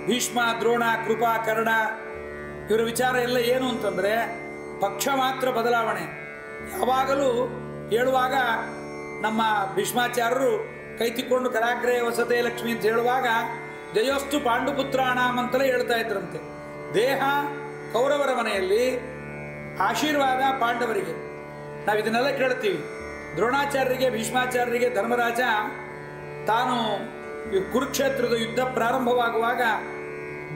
ಭೀಷ್ಮ, ದ್ರೋಣ, ಕೃಪಾ, ಕರ್ಣ ಇವರ ವಿಚಾರ ಎಲ್ಲ ಏನು ಅಂತಂದ್ರೆ ಪಕ್ಷ ಮಾತ್ರ ಬದಲಾವಣೆ. ಯಾವಾಗಲೂ ಹೇಳುವಾಗ ನಮ್ಮ ಭೀಷ್ಮಾಚಾರ್ಯರು ಕೈ ತಿಕ್ಕೊಂಡು ಕರಾಗ್ರೇ ವಸತೆ ಲಕ್ಷ್ಮಿ ಅಂತ ಹೇಳುವಾಗ ಜಯೋಸ್ತು ಪಾಂಡುಪುತ್ರಾಣಾಮ್ ಅಂತಲೇ ಹೇಳ್ತಾ ಇದ್ರಂತೆ. ದೇಹ ಕೌರವರ ಮನೆಯಲ್ಲಿ, ಆಶೀರ್ವಾದ ಪಾಂಡವರಿಗೆ. ನಾವು ಇದನ್ನೆಲ್ಲ ಕೇಳ್ತೀವಿ. ದ್ರೋಣಾಚಾರ್ಯರಿಗೆ, ಭೀಷ್ಮಾಚಾರ್ಯರಿಗೆ ಧರ್ಮರಾಜ ತಾನು ಕುರುಕ್ಷೇತ್ರದ ಯುದ್ಧ ಪ್ರಾರಂಭವಾಗುವಾಗ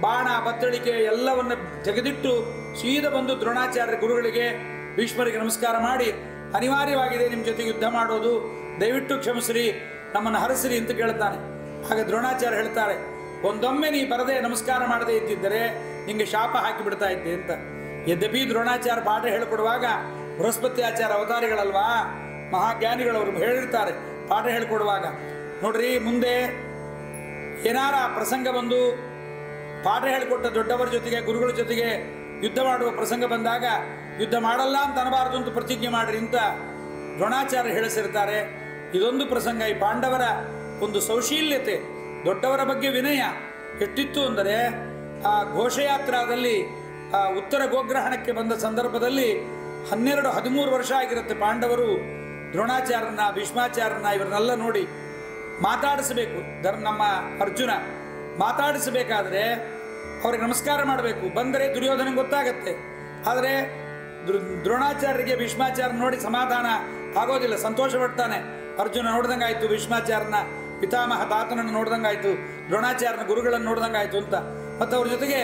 ಬಾಣ, ಬತ್ತಳಿಕೆ ಎಲ್ಲವನ್ನು ತೆಗೆದಿಟ್ಟು ಸೀದಾ ಬಂದು ದ್ರೋಣಾಚಾರ್ಯ ಗುರುಗಳಿಗೆ, ಭೀಷ್ಮರಿಗೆ ನಮಸ್ಕಾರ ಮಾಡಿ, ಅನಿವಾರ್ಯವಾಗಿದೆ ನಿಮ್ಮ ಜೊತೆಗೆ ಯುದ್ಧ ಮಾಡೋದು, ದಯವಿಟ್ಟು ಕ್ಷಮಿಸ್ರಿ, ನಮ್ಮನ್ನು ಹರಸಿರಿ ಅಂತ ಕೇಳ್ತಾನೆ. ಆಗ ದ್ರೋಣಾಚಾರ್ಯ ಹೇಳ್ತಾರೆ, ಒಂದೊಮ್ಮೆ ನೀ ಬರದೆ ನಮಸ್ಕಾರ ಮಾಡದೇ ಇದ್ದಿದ್ದರೆ ನಿಂಗೆ ಶಾಪ ಹಾಕಿ ಬಿಡ್ತಾ ಇದ್ದೆ ಅಂತ. ಯದ್ಯಪಿ ದ್ರೋಣಾಚಾರ್ಯ ಪಾಠ ಹೇಳಿಕೊಡುವಾಗ ಬೃಹಸ್ಪತಿ ಆಚಾರ್ಯ ಅವತಾರಿಗಳಲ್ವಾ, ಮಹಾಜ್ಞಾನಿಗಳವರು ಹೇಳಿರ್ತಾರೆ ಪಾಠ ಹೇಳಿಕೊಡುವಾಗ. ನೋಡ್ರಿ, ಮುಂದೆ ಏನಾರ ಪ್ರಸಂಗ ಬಂದು ಪಾಠ ಹೇಳಿಕೊಟ್ಟ ದೊಡ್ಡವರ ಜೊತೆಗೆ, ಗುರುಗಳ ಜೊತೆಗೆ ಯುದ್ಧ ಮಾಡುವ ಪ್ರಸಂಗ ಬಂದಾಗ ಯುದ್ಧ ಮಾಡಲ್ಲ ಅಂತ ಅನ್ನಬಾರದು ಅಂತ ಪ್ರತಿಜ್ಞೆ ಮಾಡ್ರಿ ಅಂತ ದ್ರೋಣಾಚಾರ್ಯ ಹೇಳಿಸಿರ್ತಾರೆ. ಇದೊಂದು ಪ್ರಸಂಗ. ಈ ಪಾಂಡವರ ಒಂದು ಸೌಶೀಲ್ಯತೆ, ದೊಡ್ಡವರ ಬಗ್ಗೆ ವಿನಯ ಎಷ್ಟಿತ್ತು ಅಂದರೆ, ಆ ಘೋಷಯಾತ್ರಾದಲ್ಲಿ ಉತ್ತರ ಗೋಗ್ರಹಣಕ್ಕೆ ಬಂದ ಸಂದರ್ಭದಲ್ಲಿ 12-13 ವರ್ಷ ಆಗಿರುತ್ತೆ. ಪಾಂಡವರು ದ್ರೋಣಾಚಾರ್ಯನ, ಭೀಷ್ಮಾಚಾರ್ಯನ ಇವರನ್ನೆಲ್ಲ ನೋಡಿ ಮಾತಾಡಿಸಬೇಕು. ನಮ್ಮ ಅರ್ಜುನ ಮಾತಾಡಿಸಬೇಕಾದ್ರೆ ಅವ್ರಿಗೆ ನಮಸ್ಕಾರ ಮಾಡಬೇಕು. ಬಂದರೆ ದುರ್ಯೋಧನ ಗೊತ್ತಾಗತ್ತೆ. ಆದರೆ ದ್ರೋಣಾಚಾರ್ಯರಿಗೆ ಭೀಷ್ಮಾಚಾರ್ಯ ನೋಡಿ ಸಮಾಧಾನ ಆಗೋದಿಲ್ಲ, ಸಂತೋಷ ಪಡ್ತಾನೆ. ಅರ್ಜುನ ನೋಡ್ದಂಗಾಯ್ತು, ಭೀಷ್ಮಾಚಾರ್ಯನ ಪಿತಾಮಹ ತಾತನನ್ನು ನೋಡ್ದಂಗಾಯ್ತು, ದ್ರೋಣಾಚಾರ್ಯನ ಗುರುಗಳನ್ನು ನೋಡ್ದಂಗಾಯ್ತು ಅಂತ. ಮತ್ತು ಅವ್ರ ಜೊತೆಗೆ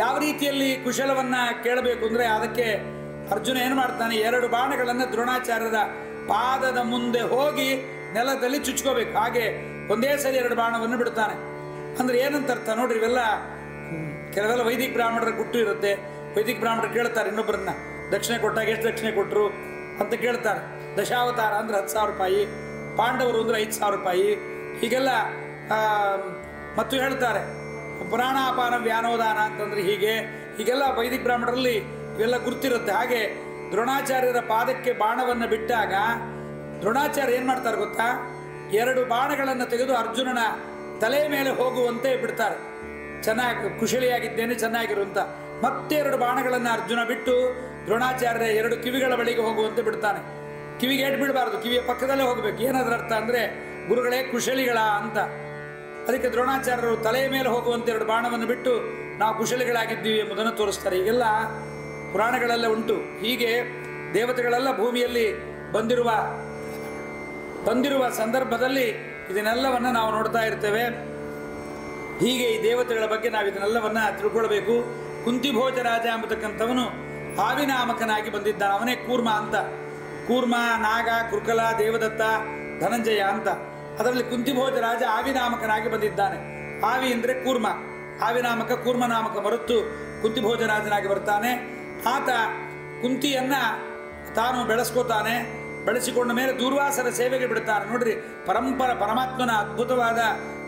ಯಾವ ರೀತಿಯಲ್ಲಿ ಕುಶಲವನ್ನ ಕೇಳಬೇಕು ಅಂದರೆ ಅದಕ್ಕೆ ಅರ್ಜುನ ಏನು ಮಾಡ್ತಾನೆ, 2 ಬಾಣಗಳನ್ನು ದ್ರೋಣಾಚಾರ್ಯರ ಪಾದದ ಮುಂದೆ ಹೋಗಿ ನೆಲದಲ್ಲಿ ಚುಚ್ಕೋಬೇಕು. ಹಾಗೆ ಒಂದೇ ಸರಿ 2 ಬಾಣವನ್ನು ಬಿಡ್ತಾನೆ. ಅಂದ್ರೆ ಏನಂತ ಅರ್ಥ ನೋಡ್ರಿ. ಇವೆಲ್ಲ ಕೆಲವೆಲ್ಲ ವೈದಿಕ ಬ್ರಾಹ್ಮಣರ ಗುಟ್ಟು ಇರುತ್ತೆ. ವೈದಿಕ ಬ್ರಾಹ್ಮಣರು ಕೇಳ್ತಾರೆ ಇನ್ನೊಬ್ಬರನ್ನ, ದಕ್ಷಿಣೆ ಕೊಟ್ಟಾಗ ಎಷ್ಟು ದಕ್ಷಿಣೆ ಕೊಟ್ಟರು ಅಂತ ಕೇಳ್ತಾರೆ. ದಶಾವತಾರ ಅಂದ್ರೆ 10,000 ರೂಪಾಯಿ, ಪಾಂಡವರು ಅಂದ್ರೆ 5,000 ರೂಪಾಯಿ, ಹೀಗೆಲ್ಲ ಮತ್ತು ಹೇಳ್ತಾರೆ. ಪುರಾಣಾಪಾನ ವ್ಯಾನೋದಾನ ಅಂತಂದ್ರೆ ಹೀಗೆಲ್ಲ ವೈದಿಕ ಬ್ರಾಹ್ಮಣರಲ್ಲಿ ಇವೆಲ್ಲ ಗುರ್ತಿರುತ್ತೆ. ಹಾಗೆ ದ್ರೋಣಾಚಾರ್ಯರ ಪಾದಕ್ಕೆ ಬಾಣವನ್ನು ಬಿಟ್ಟಾಗ ದ್ರೋಣಾಚಾರ್ಯ ಏನು ಮಾಡ್ತಾರೆ ಗೊತ್ತಾ, 2 ಬಾಣಗಳನ್ನು ತೆಗೆದು ಅರ್ಜುನನ ತಲೆ ಮೇಲೆ ಹೋಗುವಂತೆ ಬಿಡ್ತಾರೆ. ಚೆನ್ನಾಗಿ ಕುಶಲಿಯಾಗಿದ್ದೇನೆ, ಚೆನ್ನಾಗಿರು ಅಂತ. ಮತ್ತೆ 2 ಬಾಣಗಳನ್ನು ಅರ್ಜುನ ಬಿಟ್ಟು ದ್ರೋಣಾಚಾರ್ಯ 2 ಕಿವಿಗಳ ಬಳಿಗೆ ಹೋಗುವಂತೆ ಬಿಡ್ತಾನೆ. ಕಿವಿಗೆ ಏಟು ಬಿಡಬಾರ್ದು, ಕಿವಿಯ ಪಕ್ಕದಲ್ಲೇ ಹೋಗಬೇಕು. ಏನಾದ್ರ ಅರ್ಥ ಅಂದರೆ ಗುರುಗಳೇ ಕುಶಲಿಗಳ ಅಂತ. ಅದಕ್ಕೆ ದ್ರೋಣಾಚಾರ್ಯರು ತಲೆಯ ಮೇಲೆ ಹೋಗುವಂತೆ 2 ಬಾಣವನ್ನು ಬಿಟ್ಟು ನಾವು ಕುಶಲಿಗಳಾಗಿದ್ದೀವಿ ಎಂಬುದನ್ನು ತೋರಿಸ್ತಾರೆ. ಈಗೆಲ್ಲ ಪುರಾಣಗಳೆಲ್ಲ ಉಂಟು. ಹೀಗೆ ದೇವತೆಗಳೆಲ್ಲ ಭೂಮಿಯಲ್ಲಿ ಬಂದಿರುವ ಸಂದರ್ಭದಲ್ಲಿ ಇದನ್ನೆಲ್ಲವನ್ನು ನಾವು ನೋಡ್ತಾ ಇರ್ತೇವೆ. ಹೀಗೆ ಈ ದೇವತೆಗಳ ಬಗ್ಗೆ ನಾವು ಇದನ್ನೆಲ್ಲವನ್ನು ತಿಳ್ಕೊಳ್ಬೇಕು. ಕುಂತಿಭೋಜ ರಾಜ ಎಂಬತಕ್ಕಂಥವನು ಆವಿನಾಮಕನಾಗಿ ಬಂದಿದ್ದಾನೆ. ಅವನೇ ಕೂರ್ಮ ಅಂತ. ಕೂರ್ಮ, ನಾಗ, ಕುರ್ಕಲ, ದೇವದತ್ತ, ಧನಂಜಯ ಅಂತ. ಅದರಲ್ಲಿ ಕುಂತಿಭೋಜ ರಾಜ ಆವಿನಾಮಕನಾಗಿ ಬಂದಿದ್ದಾನೆ. ಆವಿ ಅಂದರೆ ಕೂರ್ಮ, ಆವಿನಾಮಕ ಕೂರ್ಮನಾಮಕ ಮರುತ್ತು ಕುಂತಿಭೋಜ ರಾಜನಾಗಿ ಬರ್ತಾನೆ. ಆತ ಕುಂತಿಯನ್ನ ತಾನು ಬೆಳೆಸ್ಕೋತಾನೆ. ಬೆಳೆಸಿಕೊಂಡ ಮೇಲೆ ದೂರ್ವಾಸರ ಸೇವೆಗೆ ಬಿಡ್ತಾನೆ. ನೋಡ್ರಿ, ಪರಮಾತ್ಮನ ಅದ್ಭುತವಾದ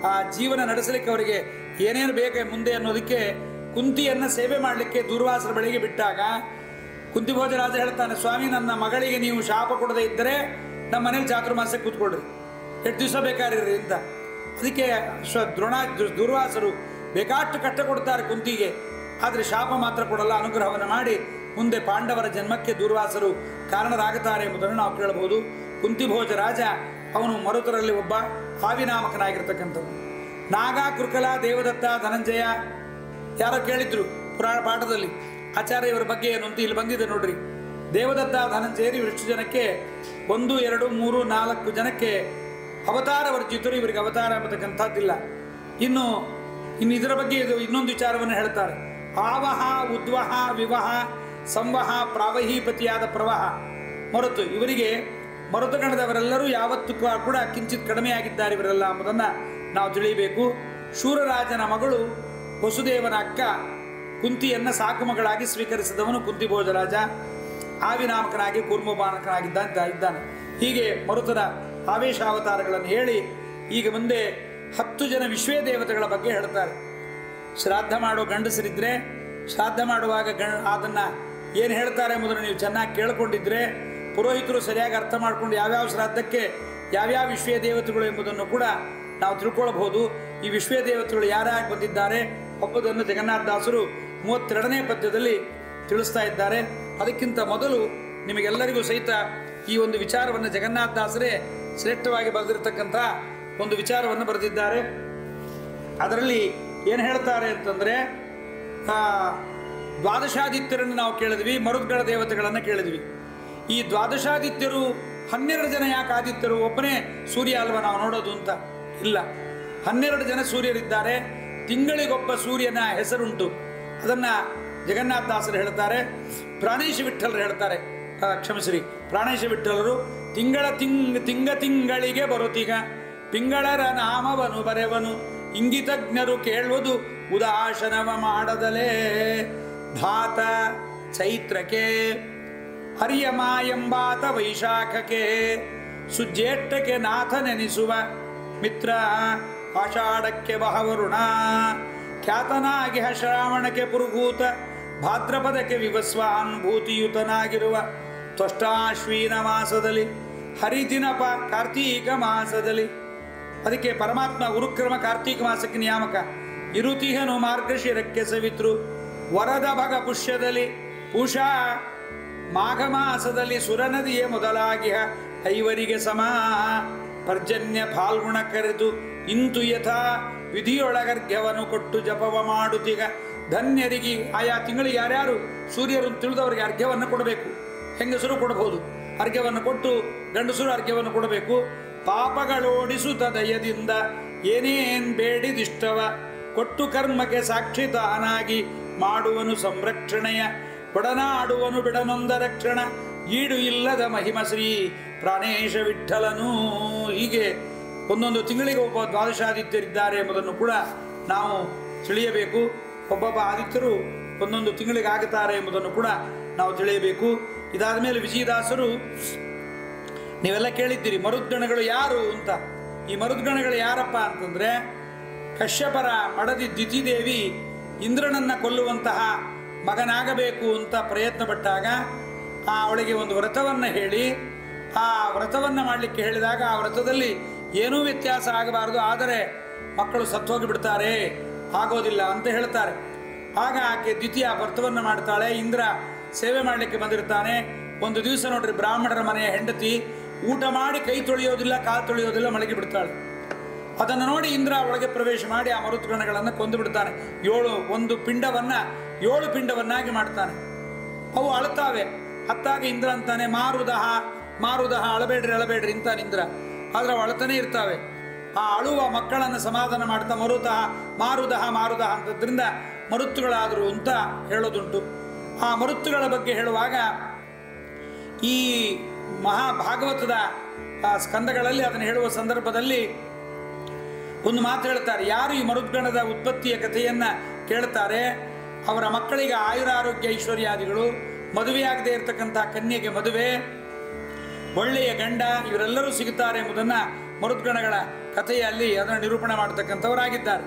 ಆ ಜೀವನ ನಡೆಸಲಿಕ್ಕೆ ಅವರಿಗೆ ಏನೇನು ಬೇಕೆ ಮುಂದೆ ಅನ್ನೋದಕ್ಕೆ ಕುಂತಿಯನ್ನ ಸೇವೆ ಮಾಡಲಿಕ್ಕೆ ದೂರ್ವಾಸರ ಬಳಿಗೆ ಬಿಟ್ಟಾಗ ಕುಂತಿಭೋಜ ರಾಜ ಹೇಳ್ತಾನೆ, ಸ್ವಾಮಿ, ನನ್ನ ಮಗಳಿಗೆ ನೀವು ಶಾಪ ಕೊಡದೇ ಇದ್ದರೆ ನಮ್ಮ ಮನೇಲಿ ಚಾತುರ್ಮಾಸಕ್ಕೆ ಕೂತ್ಕೊಳ್ರಿ, 8 ದಿವಸ ಬೇಕಾರಿರ್ರಿ ಅಂತ. ಅದಕ್ಕೆ ದೂರ್ವಾಸರು ಬೇಕಾಷ್ಟು ಕಷ್ಟ ಕೊಡ್ತಾರೆ ಕುಂತಿಗೆ, ಆದರೆ ಶಾಪ ಮಾತ್ರ ಕೊಡಲ್ಲ, ಅನುಗ್ರಹವನ್ನು ಮಾಡಿ ಮುಂದೆ ಪಾಂಡವರ ಜನ್ಮಕ್ಕೆ ದೂರ್ವಾಸರು ಕಾರಣರಾಗುತ್ತಾರೆ ಎಂಬುದನ್ನು ನಾವು ಕೇಳಬಹುದು. ಕುಂತಿಭೋಜ ರಾಜ ಅವನು ಮರುತರಲ್ಲಿ ಒಬ್ಬ ಆವಿನಾಮಕನಾಗಿರ್ತಕ್ಕಂಥದ್ದು. ನಾಗ, ಕುರ್ಕಲ, ದೇವದತ್ತ, ಧನಂಜಯ ಯಾರೋ ಕೇಳಿದ್ರು ಪುರಾಣ ಪಾಠದಲ್ಲಿ ಆಚಾರ್ಯ ಇವರ ಬಗ್ಗೆ ಏನು ಅಂತ. ಇಲ್ಲಿ ಬಂದಿದೆ ನೋಡ್ರಿ. ದೇವದತ್ತ, ಧನಂಜಯರು ಇಷ್ಟು ಜನಕ್ಕೆ 1, 2, 3, 4 ಜನಕ್ಕೆ ಅವತಾರ ವರ್ಜಿತರು. ಇವರಿಗೆ ಅವತಾರ ಎಂಬತಕ್ಕಂಥದ್ದಿಲ್ಲ. ಇನ್ನು ಇದರ ಬಗ್ಗೆ ಇದು ಇನ್ನೊಂದು ವಿಚಾರವನ್ನು ಹೇಳ್ತಾರೆ. ಆವಹ, ಉದ್ವಹ, ವಿವಹ, ಸಂವಹ, ಪ್ರಾವಹೀಪತಿಯಾದ ಪ್ರವಾಹ ಮರುತು. ಇವರಿಗೆ ಮರುತಗಣದವರೆಲ್ಲರೂ ಯಾವತ್ತೂ ಕೂಡ ಕಿಂಚಿತ್ ಕಡಿಮೆಯಾಗಿದ್ದಾರೆ ಇವರೆಲ್ಲ ಎಂಬುದನ್ನು ನಾವು ತಿಳಿಯಬೇಕು. ಶೂರರಾಜನ ಮಗಳು ವಸುದೇವನ ಅಕ್ಕ ಕುಂತಿಯನ್ನು ಸಾಕು ಮಗಳಾಗಿ ಸ್ವೀಕರಿಸಿದವನು ಕುಂತಿಭೋಜ ರಾಜ. ಆವಿನಾಮಕನಾಗಿ ಕೂರ್ಮೋಪಾನಕನಾಗಿದ್ದಾನೆ. ಹೀಗೆ ಮರುತರ ಆವೇಶಾವತಾರಗಳನ್ನು ಹೇಳಿ ಈಗ ಮುಂದೆ 10 ಜನ ವಿಶ್ವೇ ದೇವತೆಗಳ ಬಗ್ಗೆ ಹೇಳ್ತಾರೆ. ಶ್ರಾದ್ದ ಮಾಡೋ ಗಂಡಸರಿದ್ರೆ ಶ್ರಾದ್ದ ಮಾಡುವಾಗ ಅದನ್ನು ಏನು ಹೇಳ್ತಾರೆ ಎಂಬುದನ್ನು ನೀವು ಚೆನ್ನಾಗಿ ಕೇಳಿಕೊಂಡಿದ್ರೆ ಪುರೋಹಿತರು ಸರಿಯಾಗಿ ಅರ್ಥ ಮಾಡಿಕೊಂಡು ಯಾವ್ಯಾವ ಶ್ರಾದ್ದಕ್ಕೆ ಯಾವ್ಯಾವ ವಿಶ್ವೇ ದೇವತೆಗಳು ಎಂಬುದನ್ನು ಕೂಡ ನಾವು ತಿಳ್ಕೊಳ್ಬಹುದು. ಈ ವಿಶ್ವೇ ದೇವತೆಗಳು ಯಾರ್ಯಾರು ಬಂದಿದ್ದಾರೆ ಎಂಬುದನ್ನು ಜಗನ್ನಾಥದಾಸರು 32ನೇ ಪದ್ಯದಲ್ಲಿ ತಿಳಿಸ್ತಾ ಇದ್ದಾರೆ. ಅದಕ್ಕಿಂತ ಮೊದಲು ನಿಮಗೆಲ್ಲರಿಗೂ ಸಹಿತ ಈ ಒಂದು ವಿಚಾರವನ್ನು ಜಗನ್ನಾಥದಾಸರೇ ಶ್ರೇಷ್ಠವಾಗಿ ಬರೆದಿರತಕ್ಕಂಥ ಒಂದು ವಿಚಾರವನ್ನು ಬರೆದಿದ್ದಾರೆ. ಅದರಲ್ಲಿ ಏನು ಹೇಳ್ತಾರೆ ಅಂತಂದರೆ, ದ್ವಾದಶಾದಿತ್ಯರನ್ನು ನಾವು ಕೇಳಿದ್ವಿ, ಮರುದ್ಗಳ ದೇವತೆಗಳನ್ನು ಕೇಳಿದ್ವಿ. ಈ ದ್ವಾದಶಾದಿತ್ಯರು 12 ಜನ ಯಾಕೆ ಆದಿತ್ಯರು? ಒಬ್ಬನೇ ಸೂರ್ಯ ಅಲ್ವಾ ನಾವು ನೋಡೋದು ಅಂತ? ಇಲ್ಲ, 12 ಜನ ಸೂರ್ಯರಿದ್ದಾರೆ. ತಿಂಗಳಿಗೊಬ್ಬ ಸೂರ್ಯನ ಹೆಸರುಂಟು. ಅದನ್ನು ಜಗನ್ನಾಥದಾಸರು ಹೇಳ್ತಾರೆ. ಪ್ರಾಣೇಶ ವಿಠ್ಠಲರು ಹೇಳ್ತಾರೆ, ಕ್ಷಮಿಸ್ರಿ, ಪ್ರಾಣೇಶ ವಿಠ್ಠಲರು ತಿಂಗಳಿಗೆ ಬರುತ್ತೀಗ ಪಿಂಗಳರ ನಾಮವನು ಬರೆವನು ಇಂಗಿತಜ್ಞರು ಕೇಳುವುದು ಉದಾಶನವ ಮಾಡದಲೇ ಧಾತ ಚೈತ್ರಕ್ಕೆ ಹರಿಯಮ ಎಂಬಾತ ವೈಶಾಖಕ್ಕೆ ಸುಜ್ಯೇಷ್ಠಕ್ಕೆ ನಾಥ ನೆನೆಸುವ ಮಿತ್ರ ಆಷಾಢಕ್ಕೆ ಬಹವರುಣ ಖ್ಯಾತನಾಗಿ ಶ್ರಾವಣಕ್ಕೆ ಪುರುಭೂತ ಭಾದ್ರಪದಕ್ಕೆ ವಿವಸ್ವಾನುಭೂತಿಯುತನಾಗಿರುವ ತ್ವಷ್ಟಾಶ್ವೀನ ಮಾಸದಲ್ಲಿ ಹರಿದಿನಪ ಕಾರ್ತೀಕ ಮಾಸದಲ್ಲಿ. ಅದಕ್ಕೆ ಪರಮಾತ್ಮ ಉರುಕ್ರಮ ಕಾರ್ತೀಕ ಮಾಸಕ್ಕೆ ನಿಯಾಮಕ. ಇರುತಿಹನು ಮಾರ್ಗಶಿರಕ್ಕೆ ಸವಿತೃ ವರದ ಭಗ ಪುಷ್ಯದಲ್ಲಿ ಪೂಷಾ ಮಾಘ ಮಾಸದಲ್ಲಿ ಸುರನದಿಯೇ ಮೊದಲಾಗಿ ಐವರಿಗೆ ಸಮ ಪರ್ಜನ್ಯ ಫಾಲ್ಗುಣ ಕರೆದು ಇಂತು ಯಥಾ ವಿಧಿಯೊಳಗರ್ಘ್ಯವನ್ನು ಕೊಟ್ಟು ಜಪವ ಮಾಡುತ್ತೀಗ ಧನ್ಯರಿಗೆ. ಆಯಾ ತಿಂಗಳಿಗೆ ಯಾರ್ಯಾರು ಸೂರ್ಯರು ತಿಳಿದವರಿಗೆ ಅರ್ಘ್ಯವನ್ನು ಕೊಡಬೇಕು. ಹೆಂಗಸರು ಕೊಡಬಹುದು, ಅರ್ಘ್ಯವನ್ನು ಕೊಟ್ಟು ಗಂಡಸರು ಅರ್ಘ್ಯವನ್ನು ಕೊಡಬೇಕು. ಪಾಪಗಳೋಡಿಸುತ್ತ ದಯದಿಂದ ಏನೇನ್ ಬೇಡಿದಿಷ್ಟವ ಕೊಟ್ಟು ಕರ್ಮಕ್ಕೆ ಸಾಕ್ಷಿ ತಾನಾಗಿ ಮಾಡುವನು ಸಂರಕ್ಷಣೆಯ ಒಡನಾಡುವನು ಬಿಡನೊಂದ ರಕ್ಷಣ ಈಡು ಇಲ್ಲದ ಮಹಿಮ ಶ್ರೀ ಪ್ರಾಣೇಶ ವಿಠ್ಠಲನು. ಹೀಗೆ ಒಂದೊಂದು ತಿಂಗಳಿಗೆ ಒಬ್ಬ ದ್ವಾದಶಾದಿತ್ಯರಿದ್ದಾರೆ ಎಂಬುದನ್ನು ಕೂಡ ನಾವು ತಿಳಿಯಬೇಕು. ಒಬ್ಬೊಬ್ಬ ಆದಿತ್ಯರು ಒಂದೊಂದು ತಿಂಗಳಿಗೆ ಆಗುತ್ತಾರೆ ಎಂಬುದನ್ನು ಕೂಡ ನಾವು ತಿಳಿಯಬೇಕು. ಇದಾದ ಮೇಲೆ ವಿಜಯದಾಸರು, ನೀವೆಲ್ಲ ಕೇಳಿದ್ದೀರಿ ಮರುದ್ಗಣಗಳು ಯಾರು ಅಂತ. ಈ ಮರುದ್ಗಣಗಳು ಯಾರಪ್ಪ ಅಂತಂದರೆ, ಕಶ್ಯಪರ ಮಡದಿ ದಿತಿದೇವಿ ಇಂದ್ರನನ್ನು ಕೊಲ್ಲುವಂತಹ ಮಗನಾಗಬೇಕು ಅಂತ ಪ್ರಯತ್ನ ಪಟ್ಟಾಗ ಅವಳಿಗೆ ಒಂದು ವ್ರತವನ್ನು ಹೇಳಿ ಆ ವ್ರತವನ್ನು ಮಾಡಲಿಕ್ಕೆ ಹೇಳಿದಾಗ ಆ ವ್ರತದಲ್ಲಿ ಏನೂ ವ್ಯತ್ಯಾಸ ಆಗಬಾರದು, ಆದರೆ ಮಕ್ಕಳು ಸತ್ತೋಗಿ ಬಿಡ್ತಾರೆ ಆಗೋದಿಲ್ಲ ಅಂತ ಹೇಳ್ತಾರೆ. ಆಗ ಆಕೆ ದ್ವಿತೀಯ ವ್ರತವನ್ನು ಮಾಡ್ತಾಳೆ. ಇಂದ್ರ ಸೇವೆ ಮಾಡಲಿಕ್ಕೆ ಬಂದಿರ್ತಾನೆ. ಒಂದು ದಿವಸ ನೋಡ್ರಿ, ಬ್ರಾಹ್ಮಣರ ಮನೆಯ ಹೆಂಡತಿ ಊಟ ಮಾಡಿ ಕೈ ತೊಳೆಯೋದಿಲ್ಲ, ಕಾಲು ತೊಳೆಯೋದಿಲ್ಲ, ಮಲಗಿ ಬಿಡ್ತಾಳೆ. ಅದನ್ನು ನೋಡಿ ಇಂದ್ರ ಒಳಗೆ ಪ್ರವೇಶ ಮಾಡಿ ಆ ಮರುತ್ಗಣಗಳನ್ನು ಕೊಂದು ಬಿಡ್ತಾನೆ. ಒಂದು ಪಿಂಡವನ್ನು 7 ಪಿಂಡವನ್ನಾಗಿ ಮಾಡ್ತಾನೆ. ಅವು ಅಳ್ತಾವೆ. ಅತ್ತಾಗ ಇಂದ್ರ ಅಂತಾನೆ, ಮಾರುದಹ ಮಾರುದಹ, ಅಳಬೇಡ್ರಿ ಅಳಬೇಡ್ರಿ ಅಂತಾನೆ ಇಂದ್ರ. ಆದ್ರೆ ಅವು ಅಳ್ತಾನೆ ಇರ್ತಾವೆ. ಆ ಅಳುವ ಮಕ್ಕಳನ್ನು ಸಮಾಧಾನ ಮಾಡ್ತಾ ಮರುತಃ ಮಾರುದಹ ಮಾರುದಹ ಅಂತದ್ರಿಂದ ಮರುತ್ತುಗಳಾದರು ಅಂತ ಹೇಳೋದುಂಟು. ಆ ಮರುತ್ತುಗಳ ಬಗ್ಗೆ ಹೇಳುವಾಗ ಈ ಮಹಾಭಾಗವತದ ಸ್ಕಂದಗಳಲ್ಲಿ ಅದನ್ನು ಹೇಳುವ ಸಂದರ್ಭದಲ್ಲಿ ಒಂದು ಮಾತು ಹೇಳ್ತಾರೆ. ಯಾರು ಈ ಮರುದ್ಗಣದ ಉತ್ಪತ್ತಿಯ ಕಥೆಯನ್ನು ಕೇಳ್ತಾರೆ, ಅವರ ಮಕ್ಕಳಿಗೆ ಆಯುರಾರೋಗ್ಯ ಐಶ್ವರ್ಯಾದಿಗಳು, ಮದುವೆಯಾಗದೇ ಇರತಕ್ಕಂಥ ಕನ್ಯೆಗೆ ಮದುವೆ, ಒಳ್ಳೆಯ ಗಂಡ, ಇವರೆಲ್ಲರೂ ಸಿಗುತ್ತಾರೆ ಎಂಬುದನ್ನು ಮರುದ್ಗಣಗಳ ಕಥೆಯಲ್ಲಿ ಅದನ್ನು ನಿರೂಪಣೆ ಮಾಡತಕ್ಕಂಥವರಾಗಿದ್ದಾರೆ.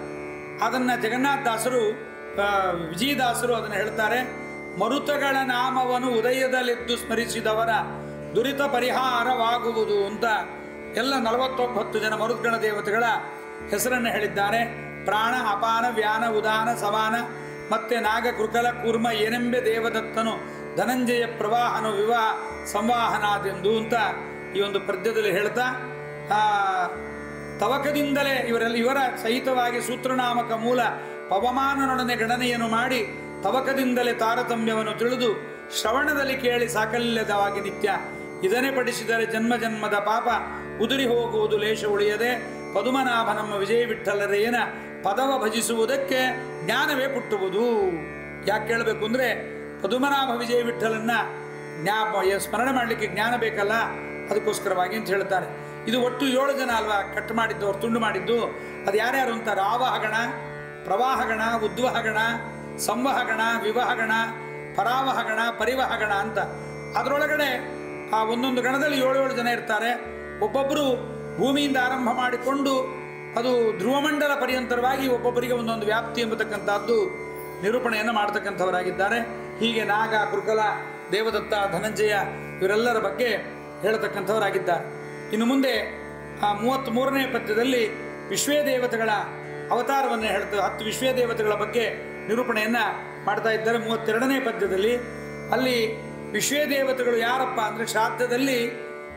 ಅದನ್ನು ಜಗನ್ನಾಥ ದಾಸರು, ವಿಜಯದಾಸರು ಅದನ್ನು ಹೇಳ್ತಾರೆ. ಮರುತಗಳ ನಾಮವನ್ನು ಉದಯದಲ್ಲೆದ್ದು ಸ್ಮರಿಸಿದವರ ದುರಿತ ಪರಿಹಾರವಾಗುವುದು ಅಂತ ಎಲ್ಲ 49 ಜನ ಮರುದ್ಗಣ ದೇವತೆಗಳ ಹೆಸರನ್ನು ಹೇಳಿದ್ದಾರೆ. ಪ್ರಾಣ, ಅಪಾನ, ವ್ಯಾನ, ಉದಾನ, ಸಮಾನ, ಮತ್ತೆ ನಾಗ, ಕೃಕಲ, ಕೂರ್ಮ, ಏನೆಂಬೆ ದೇವದತ್ತನು, ಧನಂಜಯ, ಪ್ರವಾಹನು, ವಿವಾಹ, ಸಂವಾಹನಾದೆಂದು ಅಂತ ಈ ಒಂದು ಪದ್ಯದಲ್ಲಿ ಹೇಳ್ತಾ, ತವಕದಿಂದಲೇ ಇವರ ಸಹಿತವಾಗಿ ಸೂತ್ರನಾಮಕ ಮೂಲ ಪವಮಾನನೊಡನೆ ಗಣನೆಯನ್ನು ಮಾಡಿ ತವಕದಿಂದಲೇ ತಾರತಮ್ಯವನ್ನು ತಿಳಿದು ಶ್ರವಣದಲ್ಲಿ ಕೇಳಿ ಸಾಕಲ್ಯದವಾಗಿ ನಿತ್ಯ ಇದನ್ನೇ ಪಡಿಸಿದರೆ ಜನ್ಮ ಜನ್ಮದ ಪಾಪ ಉದುರಿ ಹೋಗುವುದು ಲೇಷ ಉಳಿಯದೆ ಪದುಮನಾಭ ನಮ್ಮ ವಿಜಯ ವಿಠ್ಠಲರೇನ ಪದವ ಭಜಿಸುವುದಕ್ಕೆ ಜ್ಞಾನವೇ ಪುಟ್ಟುವುದು. ಯಾಕೆ ಕೇಳಬೇಕು ಅಂದರೆ, ಪದುಮನಾಭ ವಿಜಯ ವಿಠ್ಠಲನ್ನ ಸ್ಮರಣೆ ಮಾಡಲಿಕ್ಕೆ ಜ್ಞಾನ ಬೇಕಲ್ಲ, ಅದಕ್ಕೋಸ್ಕರವಾಗಿ ಅಂತ ಹೇಳ್ತಾರೆ. ಇದು ಒಟ್ಟು 7 ಜನ ಅಲ್ವಾ ಕಟ್ ಮಾಡಿದ್ದು, ಅವ್ರು ತುಂಡು ಮಾಡಿದ್ದು. ಅದು ಯಾರ್ಯಾರು ಅಂತಾರೆ? ಆವಾಹಗಣ, ಪ್ರವಾಹಗಣ, ಉದ್ವಹಗಣ, ಸಂವಹಗಣ, ವಿವಾಹಗಣ, ಪರಾವಹಗಣ, ಪರಿವಹಗಣ ಅಂತ. ಅದರೊಳಗಡೆ ಆ ಒಂದೊಂದು ಗಣದಲ್ಲಿ 7 ಜನ ಇರ್ತಾರೆ. ಒಬ್ಬೊಬ್ಬರು ಭೂಮಿಯಿಂದ ಆರಂಭ ಮಾಡಿಕೊಂಡು ಅದು ಧ್ರುವಮಂಡಲ ಪರ್ಯಂತರವಾಗಿ ಒಬ್ಬೊಬ್ಬರಿಗೆ ಒಂದೊಂದು ವ್ಯಾಪ್ತಿ ಎಂಬತಕ್ಕಂಥದ್ದು ನಿರೂಪಣೆಯನ್ನು ಮಾಡತಕ್ಕಂಥವರಾಗಿದ್ದಾರೆ. ಹೀಗೆ ನಾಗ, ಕೃಕಲ, ದೇವದತ್ತ, ಧನಂಜಯ ಇವರೆಲ್ಲರ ಬಗ್ಗೆ ಹೇಳತಕ್ಕಂಥವರಾಗಿದ್ದಾರೆ. ಇನ್ನು ಮುಂದೆ ಆ 33ನೇ ಪದ್ಯದಲ್ಲಿ ವಿಶ್ವೇದೇವತೆಗಳ ಅವತಾರವನ್ನು ಹೇಳ್ತಾರೆ. 10 ವಿಶ್ವೇದೇವತೆಗಳ ಬಗ್ಗೆ ನಿರೂಪಣೆಯನ್ನು ಮಾಡ್ತಾ ಇದ್ದಾರೆ. 32ನೇ ಪದ್ಯದಲ್ಲಿ ಅಲ್ಲಿ ವಿಶ್ವೇದೇವತೆಗಳು ಯಾರಪ್ಪ ಅಂದರೆ, ಶ್ರಾದ್ದದಲ್ಲಿ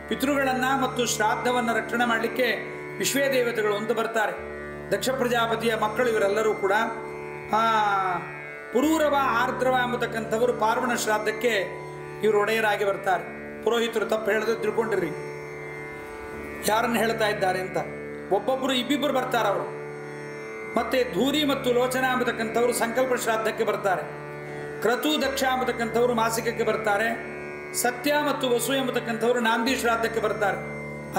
ಪಿತೃಗಳನ್ನು ಮತ್ತು ಶ್ರಾದ್ದವನ್ನು ರಕ್ಷಣೆ ಮಾಡಲಿಕ್ಕೆ ವಿಶ್ವೇದೇವತೆಗಳು ಅಂತ ಬರ್ತಾರೆ. ದಕ್ಷ ಪ್ರಜಾಪತಿಯ ಮಕ್ಕಳು ಇವರೆಲ್ಲರೂ ಕೂಡ. ಪುರೂರವ, ಆರ್ದ್ರವ ಎಂಬತಕ್ಕಂಥವರು ಪಾರ್ವಣ ಶ್ರಾದ್ದಕ್ಕೆ ಇವರು ಒಡೆಯರಾಗಿ ಬರ್ತಾರೆ. ಪುರೋಹಿತರು ತಪ್ಪು ಹೇಳಿದ್ರೆ ತಿಳ್ಕೊಂಡಿರ್ರಿ ಯಾರನ್ನು ಹೇಳ್ತಾ ಇದ್ದಾರೆ ಅಂತ. ಒಬ್ಬೊಬ್ಬರು ಇಬ್ಬಿಬ್ಬರು ಬರ್ತಾರೆ ಅವರು. ಮತ್ತೆ ಧೂರಿ ಮತ್ತು ಲೋಚನ ಎಂಬತಕ್ಕಂಥವರು ಸಂಕಲ್ಪ ಶ್ರಾದ್ದಕ್ಕೆ ಬರ್ತಾರೆ. ಕ್ರತು, ದಕ್ಷ ಎಂಬತಕ್ಕಂಥವರು ಮಾಸಿಕಕ್ಕೆ ಬರ್ತಾರೆ. ಸತ್ಯ ಮತ್ತು ವಸು ಎಂಬತಕ್ಕಂಥವರು ನಾಂದಿ ಶ್ರಾದ್ದಕ್ಕೆ ಬರ್ತಾರೆ.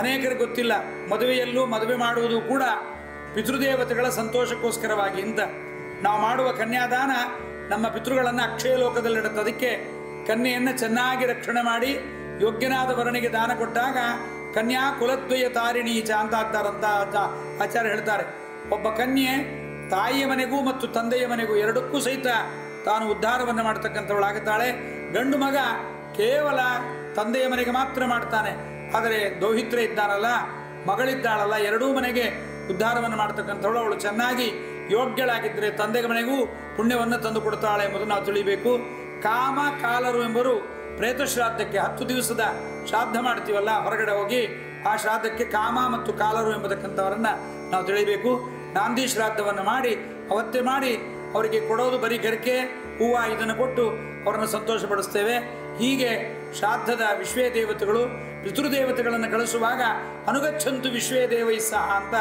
ಅನೇಕರಿಗೆ ಗೊತ್ತಿಲ್ಲ, ಮದುವೆಯಲ್ಲೂ ಮದುವೆ ಮಾಡುವುದು ಕೂಡ ಪಿತೃದೇವತೆಗಳ ಸಂತೋಷಕ್ಕೋಸ್ಕರವಾಗಿ ಅಂತ. ನಾವು ಮಾಡುವ ಕನ್ಯಾದಾನ ನಮ್ಮ ಪಿತೃಗಳನ್ನು ಅಕ್ಷಯ ಲೋಕದಲ್ಲಿಡುತ್ತೆ. ಅದಕ್ಕೆ ಕನ್ಯೆಯನ್ನು ಚೆನ್ನಾಗಿ ರಕ್ಷಣೆ ಮಾಡಿ ಯೋಗ್ಯನಾದ ವರನಿಗೆ ದಾನ ಕೊಟ್ಟಾಗ ಕನ್ಯಾ ಕುಲದ್ವಯ ತಾರಿಣೀಚ ಅಂತ ಆಗ್ತಾರಂತ ಆಚಾರ್ಯ ಹೇಳ್ತಾರೆ. ಒಬ್ಬ ಕನ್ಯೆ ತಾಯಿಯ ಮನೆಗೂ ಮತ್ತು ತಂದೆಯ ಮನೆಗೂ ಎರಡಕ್ಕೂ ಸಹಿತ ತಾನು ಉದ್ಧಾರವನ್ನು ಮಾಡ್ತಕ್ಕಂಥವಳಾಗುತ್ತಾಳೆ. ಗಂಡು ಮಗ ಕೇವಲ ತಂದೆಯ ಮನೆಗೆ ಮಾತ್ರ ಮಾಡ್ತಾನೆ. ಆದರೆ ದೌಹಿತ್ರೆ ಇದ್ದಾನಲ್ಲ, ಮಗಳಿದ್ದಾಳಲ್ಲ, ಎರಡೂ ಮನೆಗೆ ಉದ್ಧಾರವನ್ನು ಮಾಡ್ತಕ್ಕಂಥವಳು. ಅವಳು ಚೆನ್ನಾಗಿ ಯೋಗ್ಯಳಾಗಿದ್ದರೆ ತಂದೆಯ ಮನೆಗೂ ಪುಣ್ಯವನ್ನು ತಂದು ಕೊಡ್ತಾಳೆ ಎಂಬುದನ್ನು ನಾವು ತಿಳಿಬೇಕು. ಕಾಮ, ಕಾಲರು ಎಂಬರು ಪ್ರೇತ ಶ್ರಾದ್ದಕ್ಕೆ 10 ದಿವಸದ ಶ್ರಾದ್ದ ಮಾಡ್ತೀವಲ್ಲ ಹೊರಗಡೆ ಹೋಗಿ, ಆ ಶ್ರಾದ್ದಕ್ಕೆ ಕಾಮ ಮತ್ತು ಕಾಲರು ಎಂಬತಕ್ಕಂಥವರನ್ನು ನಾವು ತಿಳಿಬೇಕು. ನಾಂದಿ ಶ್ರಾದ್ದವನ್ನು ಮಾಡಿ ಅವತ್ತೇ ಮಾಡಿ ಅವರಿಗೆ ಕೊಡೋದು ಬರೀ ಗರಿಕೆ, ಹೂವು ಇದನ್ನು ಕೊಟ್ಟು ಅವರನ್ನು ಸಂತೋಷಪಡಿಸ್ತೇವೆ. ಹೀಗೆ ಶ್ರಾದ್ದದ ವಿಶ್ವೇ ದೇವತೆಗಳು ಪಿತೃದೇವತೆಗಳನ್ನು ಕಳಿಸುವಾಗ ಅನುಗಚ್ಚಂತು ವಿಶ್ವೇ ದೇವೈ ಸಹ ಅಂತ,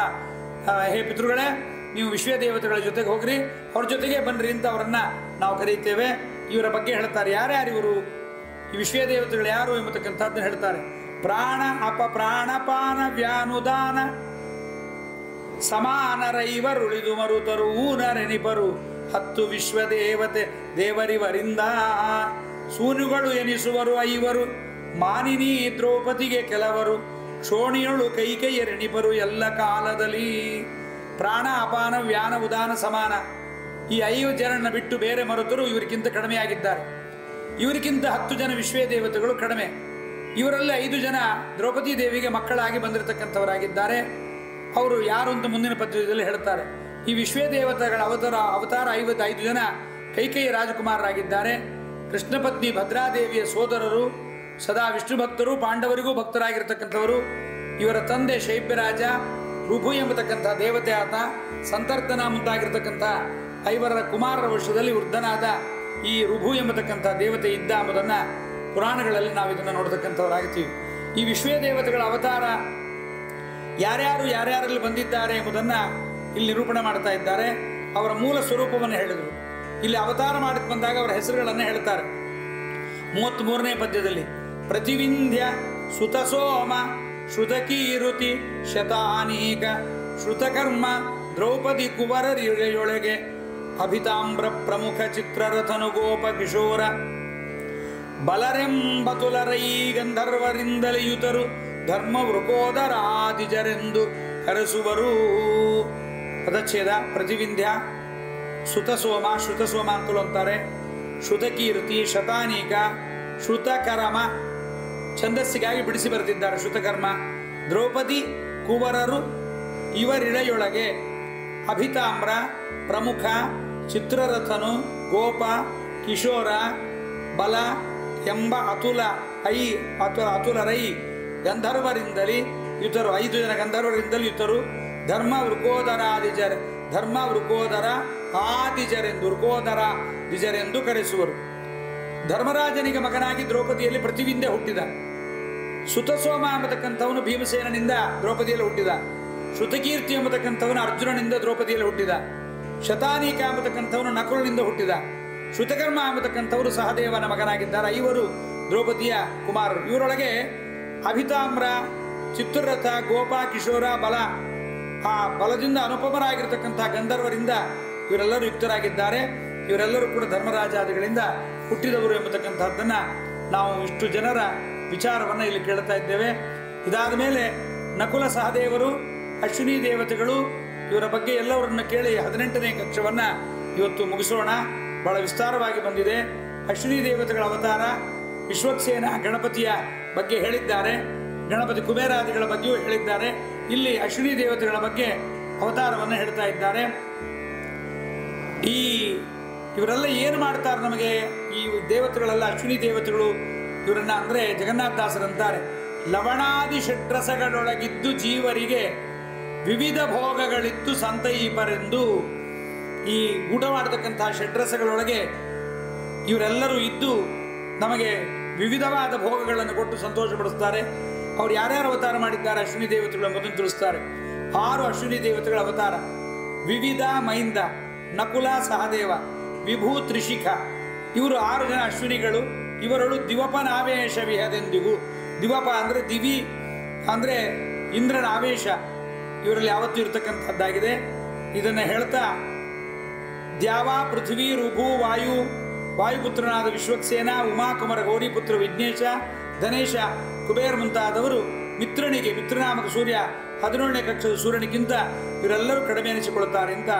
ಹೇ ಪಿತೃಗಳೇ ನೀವು ವಿಶ್ವೇ ದೇವತೆಗಳ ಜೊತೆಗೆ ಹೋಗ್ರಿ, ಅವ್ರ ಜೊತೆಗೆ ಬನ್ನಿರಿ ಅಂತ ಅವರನ್ನು ನಾವು ಕರೀತೇವೆ. ಇವರ ಬಗ್ಗೆ ಹೇಳ್ತಾರೆ. ಯಾರ್ಯಾರು ಇವರು, ಈ ವಿಶ್ವೇ ದೇವತೆಗಳು ಯಾರು ಎಂಬತಕ್ಕಂಥದ್ದು ಹೇಳ್ತಾರೆ. ಪ್ರಾಣ, ಅಪ, ಪ್ರಾಣಪಾನ, ವ್ಯಾನುದಾನ ಸಮಾನರೈವರುಳಿದು ಮರುತರು ಊನರೆನಿಪರು 10 ವಿಶ್ವದೇವತೆ ದೇವರಿವರಿಂದ ಸೂನುಗಳು ಎನಿಸುವರು 5 ಮಾನಿನಿ ದ್ರೌಪದಿಗೆ ಕೆಲವರು ಕ್ಷೋಣಿಯಳು ಕೈಕೆಯರೆಣಿಪರು ಎಲ್ಲ ಕಾಲದಲ್ಲಿ. ಪ್ರಾಣ, ಅಪಾನ, ವ್ಯಾನ, ಉದಾನ, ಸಮಾನ ಈ 5 ಜನರನ್ನು ಬಿಟ್ಟು ಬೇರೆ ಮರುತರು ಇವರಿಗಿಂತ ಕಡಿಮೆಯಾಗಿದ್ದಾರೆ. ಇವರಿಗಿಂತ 10 ಜನ ವಿಶ್ವೇ ದೇವತೆಗಳು ಕಡಿಮೆ. ಇವರಲ್ಲಿ 5 ಜನ ದ್ರೌಪದಿ ದೇವಿಗೆ ಮಕ್ಕಳಾಗಿ ಬಂದಿರತಕ್ಕಂಥವರಾಗಿದ್ದಾರೆ. ಅವರು ಯಾರು ಅಂತ ಮುಂದಿನ ಪದ್ಯದಲ್ಲಿ ಹೇಳ್ತಾರೆ. ಈ ವಿಶ್ವದೇವತೆಗಳ ಅವತಾರ 55 ಜನ ಕೈಕೇಯಿ ರಾಜಕುಮಾರರಾಗಿದ್ದಾರೆ. ಕೃಷ್ಣ ಪತ್ನಿ ಭದ್ರಾದೇವಿಯ ಸೋದರರು, ಸದಾ ವಿಷ್ಣು ಭಕ್ತರು, ಪಾಂಡವರಿಗೂ ಭಕ್ತರಾಗಿರ್ತಕ್ಕಂಥವರು. ಇವರ ತಂದೆ ಶೈಬ್ಯರಾಜ, ಋಭು ಎಂಬತಕ್ಕಂಥ ದೇವತೆ ಆತ. ಸಂತರ್ಧನ ಮುಂತಾಗಿರ್ತಕ್ಕಂಥ 5 ಕುಮಾರರ ವರ್ಷದಲ್ಲಿ ವೃದ್ಧನಾದ ಈ ಋಭು ಎಂಬತಕ್ಕಂಥ ದೇವತೆ ಇದ್ದ ಎಂಬುದನ್ನು ಪುರಾಣಗಳಲ್ಲಿ ನಾವು ಇದನ್ನು ನೋಡತಕ್ಕಂಥವರಾಗ್ತೀವಿ. ಈ ವಿಶ್ವದೇವತೆಗಳ ಅವತಾರ ಯಾರ್ಯಾರಲ್ಲಿ ಬಂದಿದ್ದಾರೆ ಎಂಬುದನ್ನು ಇಲ್ಲಿ ನಿರೂಪಣೆ ಮಾಡ್ತಾ ಇದ್ದಾರೆ. ಅವರ ಮೂಲ ಸ್ವರೂಪವನ್ನು ಹೇಳಿದರು. ಇಲ್ಲಿ ಅವತಾರ ಮಾಡಿ ಬಂದಾಗ ಅವರ ಹೆಸರುಗಳನ್ನು ಹೇಳ್ತಾರೆ. 33ನೇ ಪದ್ಯದಲ್ಲಿ ಪ್ರತಿವಿಂಧ್ಯ ಸುತಸೋಮ ಶ್ರುತಕೀರುತಿ ಶತಾನೀಕ ಶ್ರುತಕರ್ಮ ದ್ರೌಪದಿ ಕುವರರಿಯೊಳಗೆ ಅಭಿತಾಮ್ರ ಪ್ರಮುಖ ಚಿತ್ರರಥನು ಗೋಪ ಕಿಶೋರ ಬಲರೆಂಬತುಲರೈ ಗಂಧರ್ವರಿಂದಲಿಯುತರು ಧರ್ಮ ವೃಕೋದರಾದಿಜರೆಂದು ಕರೆಸುವರು. ಪದಚ್ಛೇದ. ಪ್ರತಿವಿಂಧ್ಯ, ಸುತಸೋಮ, ಶ್ರುತಸೋಮ ಅಂತಲೂ ಅಂತಾರೆ, ಶ್ರುತಕೀರ್ತಿ, ಶತಾನೀಕ, ಶ್ರುತಕರ್ಮ ಛಂದಸ್ಸಿಗಾಗಿ ಬಿಡಿಸಿ ಬರೆದಿದ್ದಾರೆ. ಶ್ರುತಕರ್ಮ, ದ್ರೌಪದಿ ಕುವರರು ಇವರಿಳೆಯೊಳಗೆ, ಅಭಿತಾಮ್ರ ಪ್ರಮುಖ ಚಿತ್ರರಥನು ಗೋಪ ಕಿಶೋರ ಬಲ ಎಂಬ ಅತುಲರೈ ಗಂಧರ್ವರಿಂದಲಿ ಯುತರು, 5 ಜನ ಗಂಧರ್ವರಿಂದಲೂ ಯುತರು ಧರ್ಮ ವೃಕೋದರ ದ್ವಿಜರೆಂದು ಕರೆಸುವರು. ಧರ್ಮರಾಜನಿಗೆ ಮಗನಾಗಿ ದ್ರೌಪದಿಯಲ್ಲಿ ಪ್ರತಿವಿಂಧ್ಯ ಹುಟ್ಟಿದ. ಸುತಸೋಮ ಎಂಬತಕ್ಕಂಥವನು ಭೀಮಸೇನನಿಂದ ದ್ರೌಪದಿಯಲ್ಲಿ ಹುಟ್ಟಿದ. ಶ್ರುತಕೀರ್ತಿ ಎಂಬತಕ್ಕಂಥವನು ಅರ್ಜುನನಿಂದ ದ್ರೌಪದಿಯಲ್ಲಿ ಹುಟ್ಟಿದ. ಶತಾನೀಕ ಎಂಬತಕ್ಕಂಥವನು ನಕುಲನಿಂದ ಹುಟ್ಟಿದ. ಶ್ರುತಕರ್ಮ ಎಂಬತಕ್ಕಂಥವರು ಸಹದೇವನ ಮಗನಾಗಿದ್ದಾರೆ. 5 ದ್ರೌಪದಿಯ ಕುಮಾರರು. ಇವರೊಳಗೆ ಅಭಿತಾಮ್ರ, ಚಿತ್ರರಥ, ಗೋಪ, ಕಿಶೋರ, ಬಲ, ಆ ಬಲದಿಂದ ಅನುಪಮರಾಗಿರ್ತಕ್ಕಂಥ ಗಂಧರ್ವರಿಂದ ಇವರೆಲ್ಲರೂ ಯುಕ್ತರಾಗಿದ್ದಾರೆ. ಇವರೆಲ್ಲರೂ ಕೂಡ ಧರ್ಮರಾಜಾದಿಗಳಿಂದ ಹುಟ್ಟಿದವರು ಎಂಬತಕ್ಕಂಥದ್ದನ್ನು ನಾವು ಇಷ್ಟು ಜನರ ವಿಚಾರವನ್ನು ಇಲ್ಲಿ ಕೇಳ್ತಾ ಇದ್ದೇವೆ. ಇದಾದ ಮೇಲೆ ನಕುಲ ಸಹದೇವರು, ಅಶ್ವಿನಿ ದೇವತೆಗಳು, ಇವರ ಬಗ್ಗೆ ಎಲ್ಲವರನ್ನು ಕೇಳಿ 18ನೇ ಕಕ್ಷವನ್ನು ಇವತ್ತು ಮುಗಿಸೋಣ. ಬಹಳ ವಿಸ್ತಾರವಾಗಿ ಬಂದಿದೆ. ಅಶ್ವಿನಿ ದೇವತೆಗಳ ಅವತಾರ, ವಿಶ್ವಕ್ಸೇನ ಗಣಪತಿಯ ಬಗ್ಗೆ ಹೇಳಿದ್ದಾರೆ, ಗಣಪತಿ ಕುಬೇರಾದಿಗಳ ಬಗ್ಗೆಯೂ ಹೇಳಿದ್ದಾರೆ. ಇಲ್ಲಿ ಅಶ್ವಿನಿ ದೇವತೆಗಳ ಬಗ್ಗೆ ಅವತಾರವನ್ನು ಹೇಳ್ತಾ ಇದ್ದಾರೆ. ಇವರೆಲ್ಲ ಏನು ಮಾಡ್ತಾರೆ ನಮಗೆ? ಈ ದೇವತೆಗಳೆಲ್ಲ ಅಶ್ವಿನಿ ದೇವತೆಗಳು ಇವರನ್ನ ಅಂದರೆ ಜಗನ್ನಾಥದಾಸರಂತಾರೆ, ಲವಣಾದಿ ಷಡ್ರಸಗಳೊಳಗಿದ್ದು ಜೀವರಿಗೆ ವಿವಿಧ ಭೋಗಗಳಿದ್ದು ಸಂತೈಪರೆಂದು. ಈ ಊಟ ಮಾಡತಕ್ಕಂತಹ ಷಡ್ರಸಗಳೊಳಗೆ ಇವರೆಲ್ಲರೂ ಇದ್ದು ನಮಗೆ ವಿವಿಧವಾದ ಭೋಗಗಳನ್ನು ಕೊಟ್ಟು ಸಂತೋಷಪಡಿಸ್ತಾರೆ. ಅವ್ರು ಯಾರ್ಯಾರು ಅವತಾರ ಮಾಡಿದ್ದಾರೆ ಅಶ್ವಿನಿ ದೇವತೆಗಳು ಎಂಬುದನ್ನು ತಿಳಿಸ್ತಾರೆ. 6 ಅಶ್ವಿನಿ ದೇವತೆಗಳ ಅವತಾರ. ವಿವಿಧ ಮೈಂದ, ನಕುಲ ಸಹದೇವ, ವಿಭೂ ತ್ರಿಶಿಖ, ಇವರು 6 ಜನ ಅಶ್ವಿನಿಗಳು. ಇವರಳು ದಿವಪನಾವೇಶ ವಿಹದೆಂದಿಗೂ. ದಿವಪ ಅಂದರೆ ದಿವಿ ಅಂದರೆ ಇಂದ್ರನ ಆವೇಶ ಇವರಲ್ಲಿ ಯಾವತ್ತೂ ಇರತಕ್ಕಂಥದ್ದಾಗಿದೆ. ಇದನ್ನು ಹೇಳ್ತಾ ದ್ಯಾವ, ಪೃಥ್ವಿ, ಋಭು, ವಾಯುಪುತ್ರನಾದ ವಿಶ್ವಕ್ಸೇನ, ಉಮಾಕುಮರ, ಗೌರಿಪುತ್ರ ವಿಘ್ನೇಶ, ಧನೇಶ, ಕುಬೇರ್ ಮುಂತಾದವರು ಮಿತ್ರನಾಮಕ ಸೂರ್ಯ 17ನೇ ಕಕ್ಷದ ಸೂರ್ಯನಿಗಿಂತ ಇವರೆಲ್ಲರೂ ಕಡಿಮೆ ಎನಿಸಿಕೊಳ್ಳುತ್ತಾರೆ ಅಂತ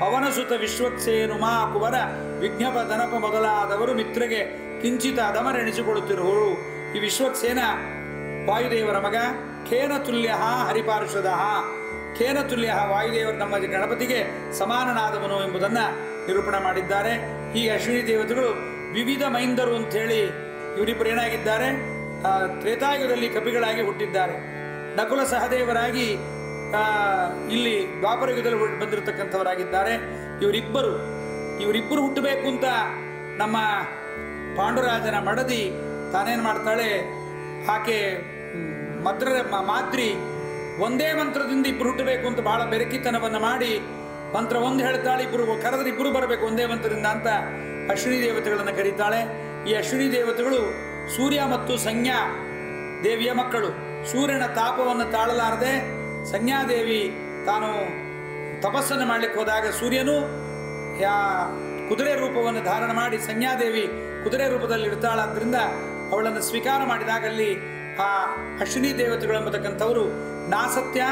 ಪವನಸುತ ವಿಶ್ವಕ್ಸೇನುಮಾಕುವರ ವಿಜ್ಞಪ ಧನಪ ಮೊದಲಾದವರು ಮಿತ್ರಗೆ ಕಿಂಚಿತ ಅಧಮರೆಣಿಸಿಕೊಳ್ಳುತ್ತಿರುವರು. ಈ ವಿಶ್ವಕ್ಸೇನ ವಾಯುದೇವರ ಮಗ. ಖೇನ ತುಲ್ಯ ಹರಿಪಾರ್ಶ್ವದ, ಖೇನ ತುಲ್ಯ ವಾಯುದೇವರು ನಮ್ಮ ಗಣಪತಿಗೆ ಸಮಾನನಾದವನು ಎಂಬುದನ್ನು ನಿರೂಪಣೆ ಮಾಡಿದ್ದಾರೆ. ಈ ಅಶ್ವಿನಿ ದೇವತೆಗಳು ವಿವಿಧ ಮೈಂದರು ಅಂಥೇಳಿ ಇವರಿಬ್ಬರು ಏನಾಗಿದ್ದಾರೆ? ತ್ರೇತಾಯುಗದಲ್ಲಿ ಕಪಿಗಳಾಗಿ ಹುಟ್ಟಿದ್ದಾರೆ. ನಕುಲ ಸಹದೇವರಾಗಿ ಇಲ್ಲಿ ದ್ವಾಪರಯುಗದಲ್ಲಿ ಬಂದಿರತಕ್ಕಂಥವರಾಗಿದ್ದಾರೆ. ಇವರಿಬ್ಬರು ಹುಟ್ಟಬೇಕು ಅಂತ ನಮ್ಮ ಪಾಂಡುರಾಜನ ಮಡದಿ ತಾನೇನು ಮಾಡ್ತಾಳೆ, ಆಕೆ ಮಾದ್ರಿ ಒಂದೇ ಮಂತ್ರದಿಂದ ಇಬ್ಬರು ಹುಟ್ಟಬೇಕು ಅಂತ ಬಹಳ ಬೆರಕಿತನವನ್ನು ಮಾಡಿ ಮಂತ್ರ ಒಂದು ಹೇಳ್ತಾಳೆ, ಕರೆದ್ರೆ ಇಬ್ಬರು ಬರಬೇಕು ಒಂದೇ ಮಂತ್ರದಿಂದ ಅಂತ ಅಶ್ವಿನಿ ದೇವತೆಗಳನ್ನು ಕರೀತಾಳೆ. ಈ ಅಶ್ವಿನಿ ದೇವತೆಗಳು ಸೂರ್ಯ ಮತ್ತು ಸಂಜ್ಞಾ ದೇವಿಯ ಮಕ್ಕಳು. ಸೂರ್ಯನ ತಾಪವನ್ನು ತಾಳಲಾರದೆ ಸಂಜ್ಞಾದೇವಿ ತಾನು ತಪಸ್ಸನ್ನು ಮಾಡಲಿಕ್ಕೆ ಹೋದಾಗ ಸೂರ್ಯನು ಕುದುರೆ ರೂಪವನ್ನು ಧಾರಣ ಮಾಡಿ ಸಂಜ್ಞಾದೇವಿ ಕುದುರೆ ರೂಪದಲ್ಲಿ ಇರ್ತಾಳಾದ್ರಿಂದ ಅವಳನ್ನು ಸ್ವೀಕಾರ ಮಾಡಿದಾಗ ಅಲ್ಲಿ ಆ ಅಶ್ವಿನಿ ದೇವತೆಗಳು ಎಂಬತಕ್ಕಂಥವರು ನಾಸತ್ಯ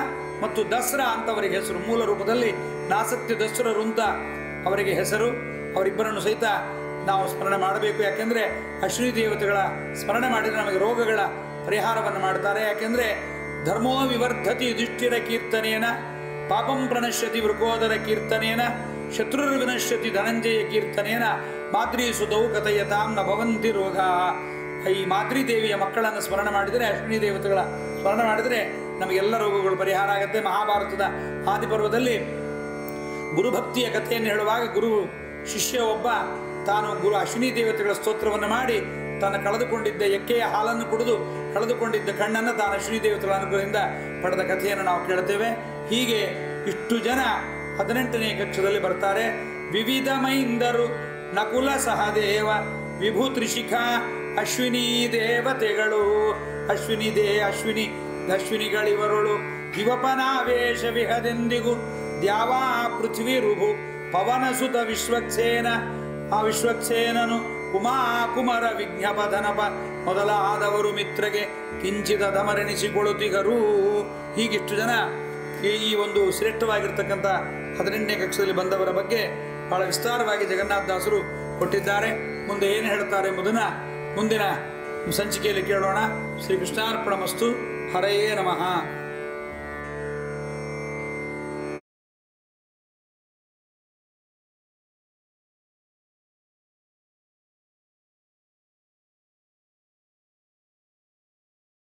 ಮತ್ತು ದಸರಾ ಅಂತವರಿಗೆ ಹೆಸರು. ಮೂಲ ರೂಪದಲ್ಲಿ ನಾಸತ್ಯ ದಸರರು ಅಂತ ಅವರಿಗೆ ಹೆಸರು. ಅವರಿಬ್ಬರನ್ನು ಸಹಿತ ನಾವು ಸ್ಮರಣೆ ಮಾಡಬೇಕು. ಯಾಕೆಂದರೆ ಅಶ್ವಿನಿ ದೇವತೆಗಳ ಸ್ಮರಣೆ ಮಾಡಿದರೆ ನಮಗೆ ರೋಗಗಳ ಪರಿಹಾರವನ್ನು ಮಾಡ್ತಾರೆ. ಯಾಕೆಂದರೆ ಧರ್ಮೋ ವಿವರ್ಧತಿ ಯುಧಿಷ್ಠಿರ ಕೀರ್ತನೇನ ಪಾಪಂ ಪ್ರಣಶ್ಯತಿ ವೃಕೋದರ ಕೀರ್ತನೇನ ಶತ್ರುರ್ವಿನಶ್ಯತಿ ಧನಂಜಯ ಕೀರ್ತನೇನ ಮಾದ್ರಿ ಸುತೌ ಕಥಯತಾಂ ನ ಭವಂತಿ ರೋಗ. ಈ ಮಾದ್ರಿ ದೇವಿಯ ಮಕ್ಕಳನ್ನು ಸ್ಮರಣ ಮಾಡಿದರೆ, ಅಶ್ವಿನಿ ದೇವತೆಗಳ ಸ್ಮರಣ ಮಾಡಿದರೆ ನಮಗೆಲ್ಲ ರೋಗಗಳು ಪರಿಹಾರ ಆಗುತ್ತೆ. ಮಹಾಭಾರತದ ಆದಿಪರ್ವದಲ್ಲಿ ಗುರುಭಕ್ತಿಯ ಕಥೆಯನ್ನು ಹೇಳುವಾಗ ಗುರು ಶಿಷ್ಯ ಒಬ್ಬ ತಾನು ಗುರು ಅಶ್ವಿನಿ ದೇವತೆಗಳ ಸ್ತೋತ್ರವನ್ನು ಮಾಡಿ ತಾನು ಕಳೆದುಕೊಂಡಿದ್ದ ಎಕ್ಕೆಯ ಹಾಲನ್ನು ಕುಡಿದು ಕಳೆದುಕೊಂಡಿದ್ದ ಕಣ್ಣನ್ನು ತಾನು ಅಶ್ವಿನಿ ದೇವತೆಗಳ ಅನುಗ್ರಹದಿಂದ ಪಡೆದ ಕಥೆಯನ್ನು ನಾವು ಕೇಳ್ತೇವೆ. ಹೀಗೆ ಇಷ್ಟು ಜನ 18ನೇ ಕಕ್ಷದಲ್ಲಿ ಬರ್ತಾರೆ. ವಿವಿಧ ಮೈಂದರು ನಕುಲ ಸಹದೇವ ವಿಭು ತ್ರಿಶಿಖಾ ಅಶ್ವಿನಿ ದೇವತೆಗಳು. ಅಶ್ವಿನಿಗಳಿವರುಳು ಯುವಪನಾವೇಶ ವಿಹದೆಂದಿಗೂ ದ್ಯಾವಾ ಪೃಥ್ವಿ ರುಭು ಪವನಸುತ ವಿಶ್ವಕ್ಸೇನ ಆ ವಿಶ್ವಕ್ಸೇನನು ಉಮಾ ಕುಮರ ವಿಜ್ಞಪಧನಪ ಮೊದಲಾದವರು ಮಿತ್ರಗೆ ಕಿಂಚಿದ ದಮರೆಣಿಸಿಕೊಳ್ಳುತ್ತಿಗರು. ಹೀಗಿಷ್ಟು ಜನ ಈ ಒಂದು ಶ್ರೇಷ್ಠವಾಗಿರ್ತಕ್ಕಂಥ 18ನೇ ಕಕ್ಷದಲ್ಲಿ ಬಂದವರ ಬಗ್ಗೆ ಬಹಳ ವಿಸ್ತಾರವಾಗಿ ಜಗನ್ನಾಥದಾಸರು ಕೊಟ್ಟಿದ್ದಾರೆ. ಮುಂದೆ ಏನು ಹೇಳ್ತಾರೆ ಎಂಬುದನ್ನು ಮುಂದಿನ ಸಂಚಿಕೆಯಲ್ಲಿ ಕೇಳೋಣ. ಶ್ರೀಕೃಷ್ಣಾರ್ಪಣಮಸ್ತು. ಹರಯೇ ನಮಃ.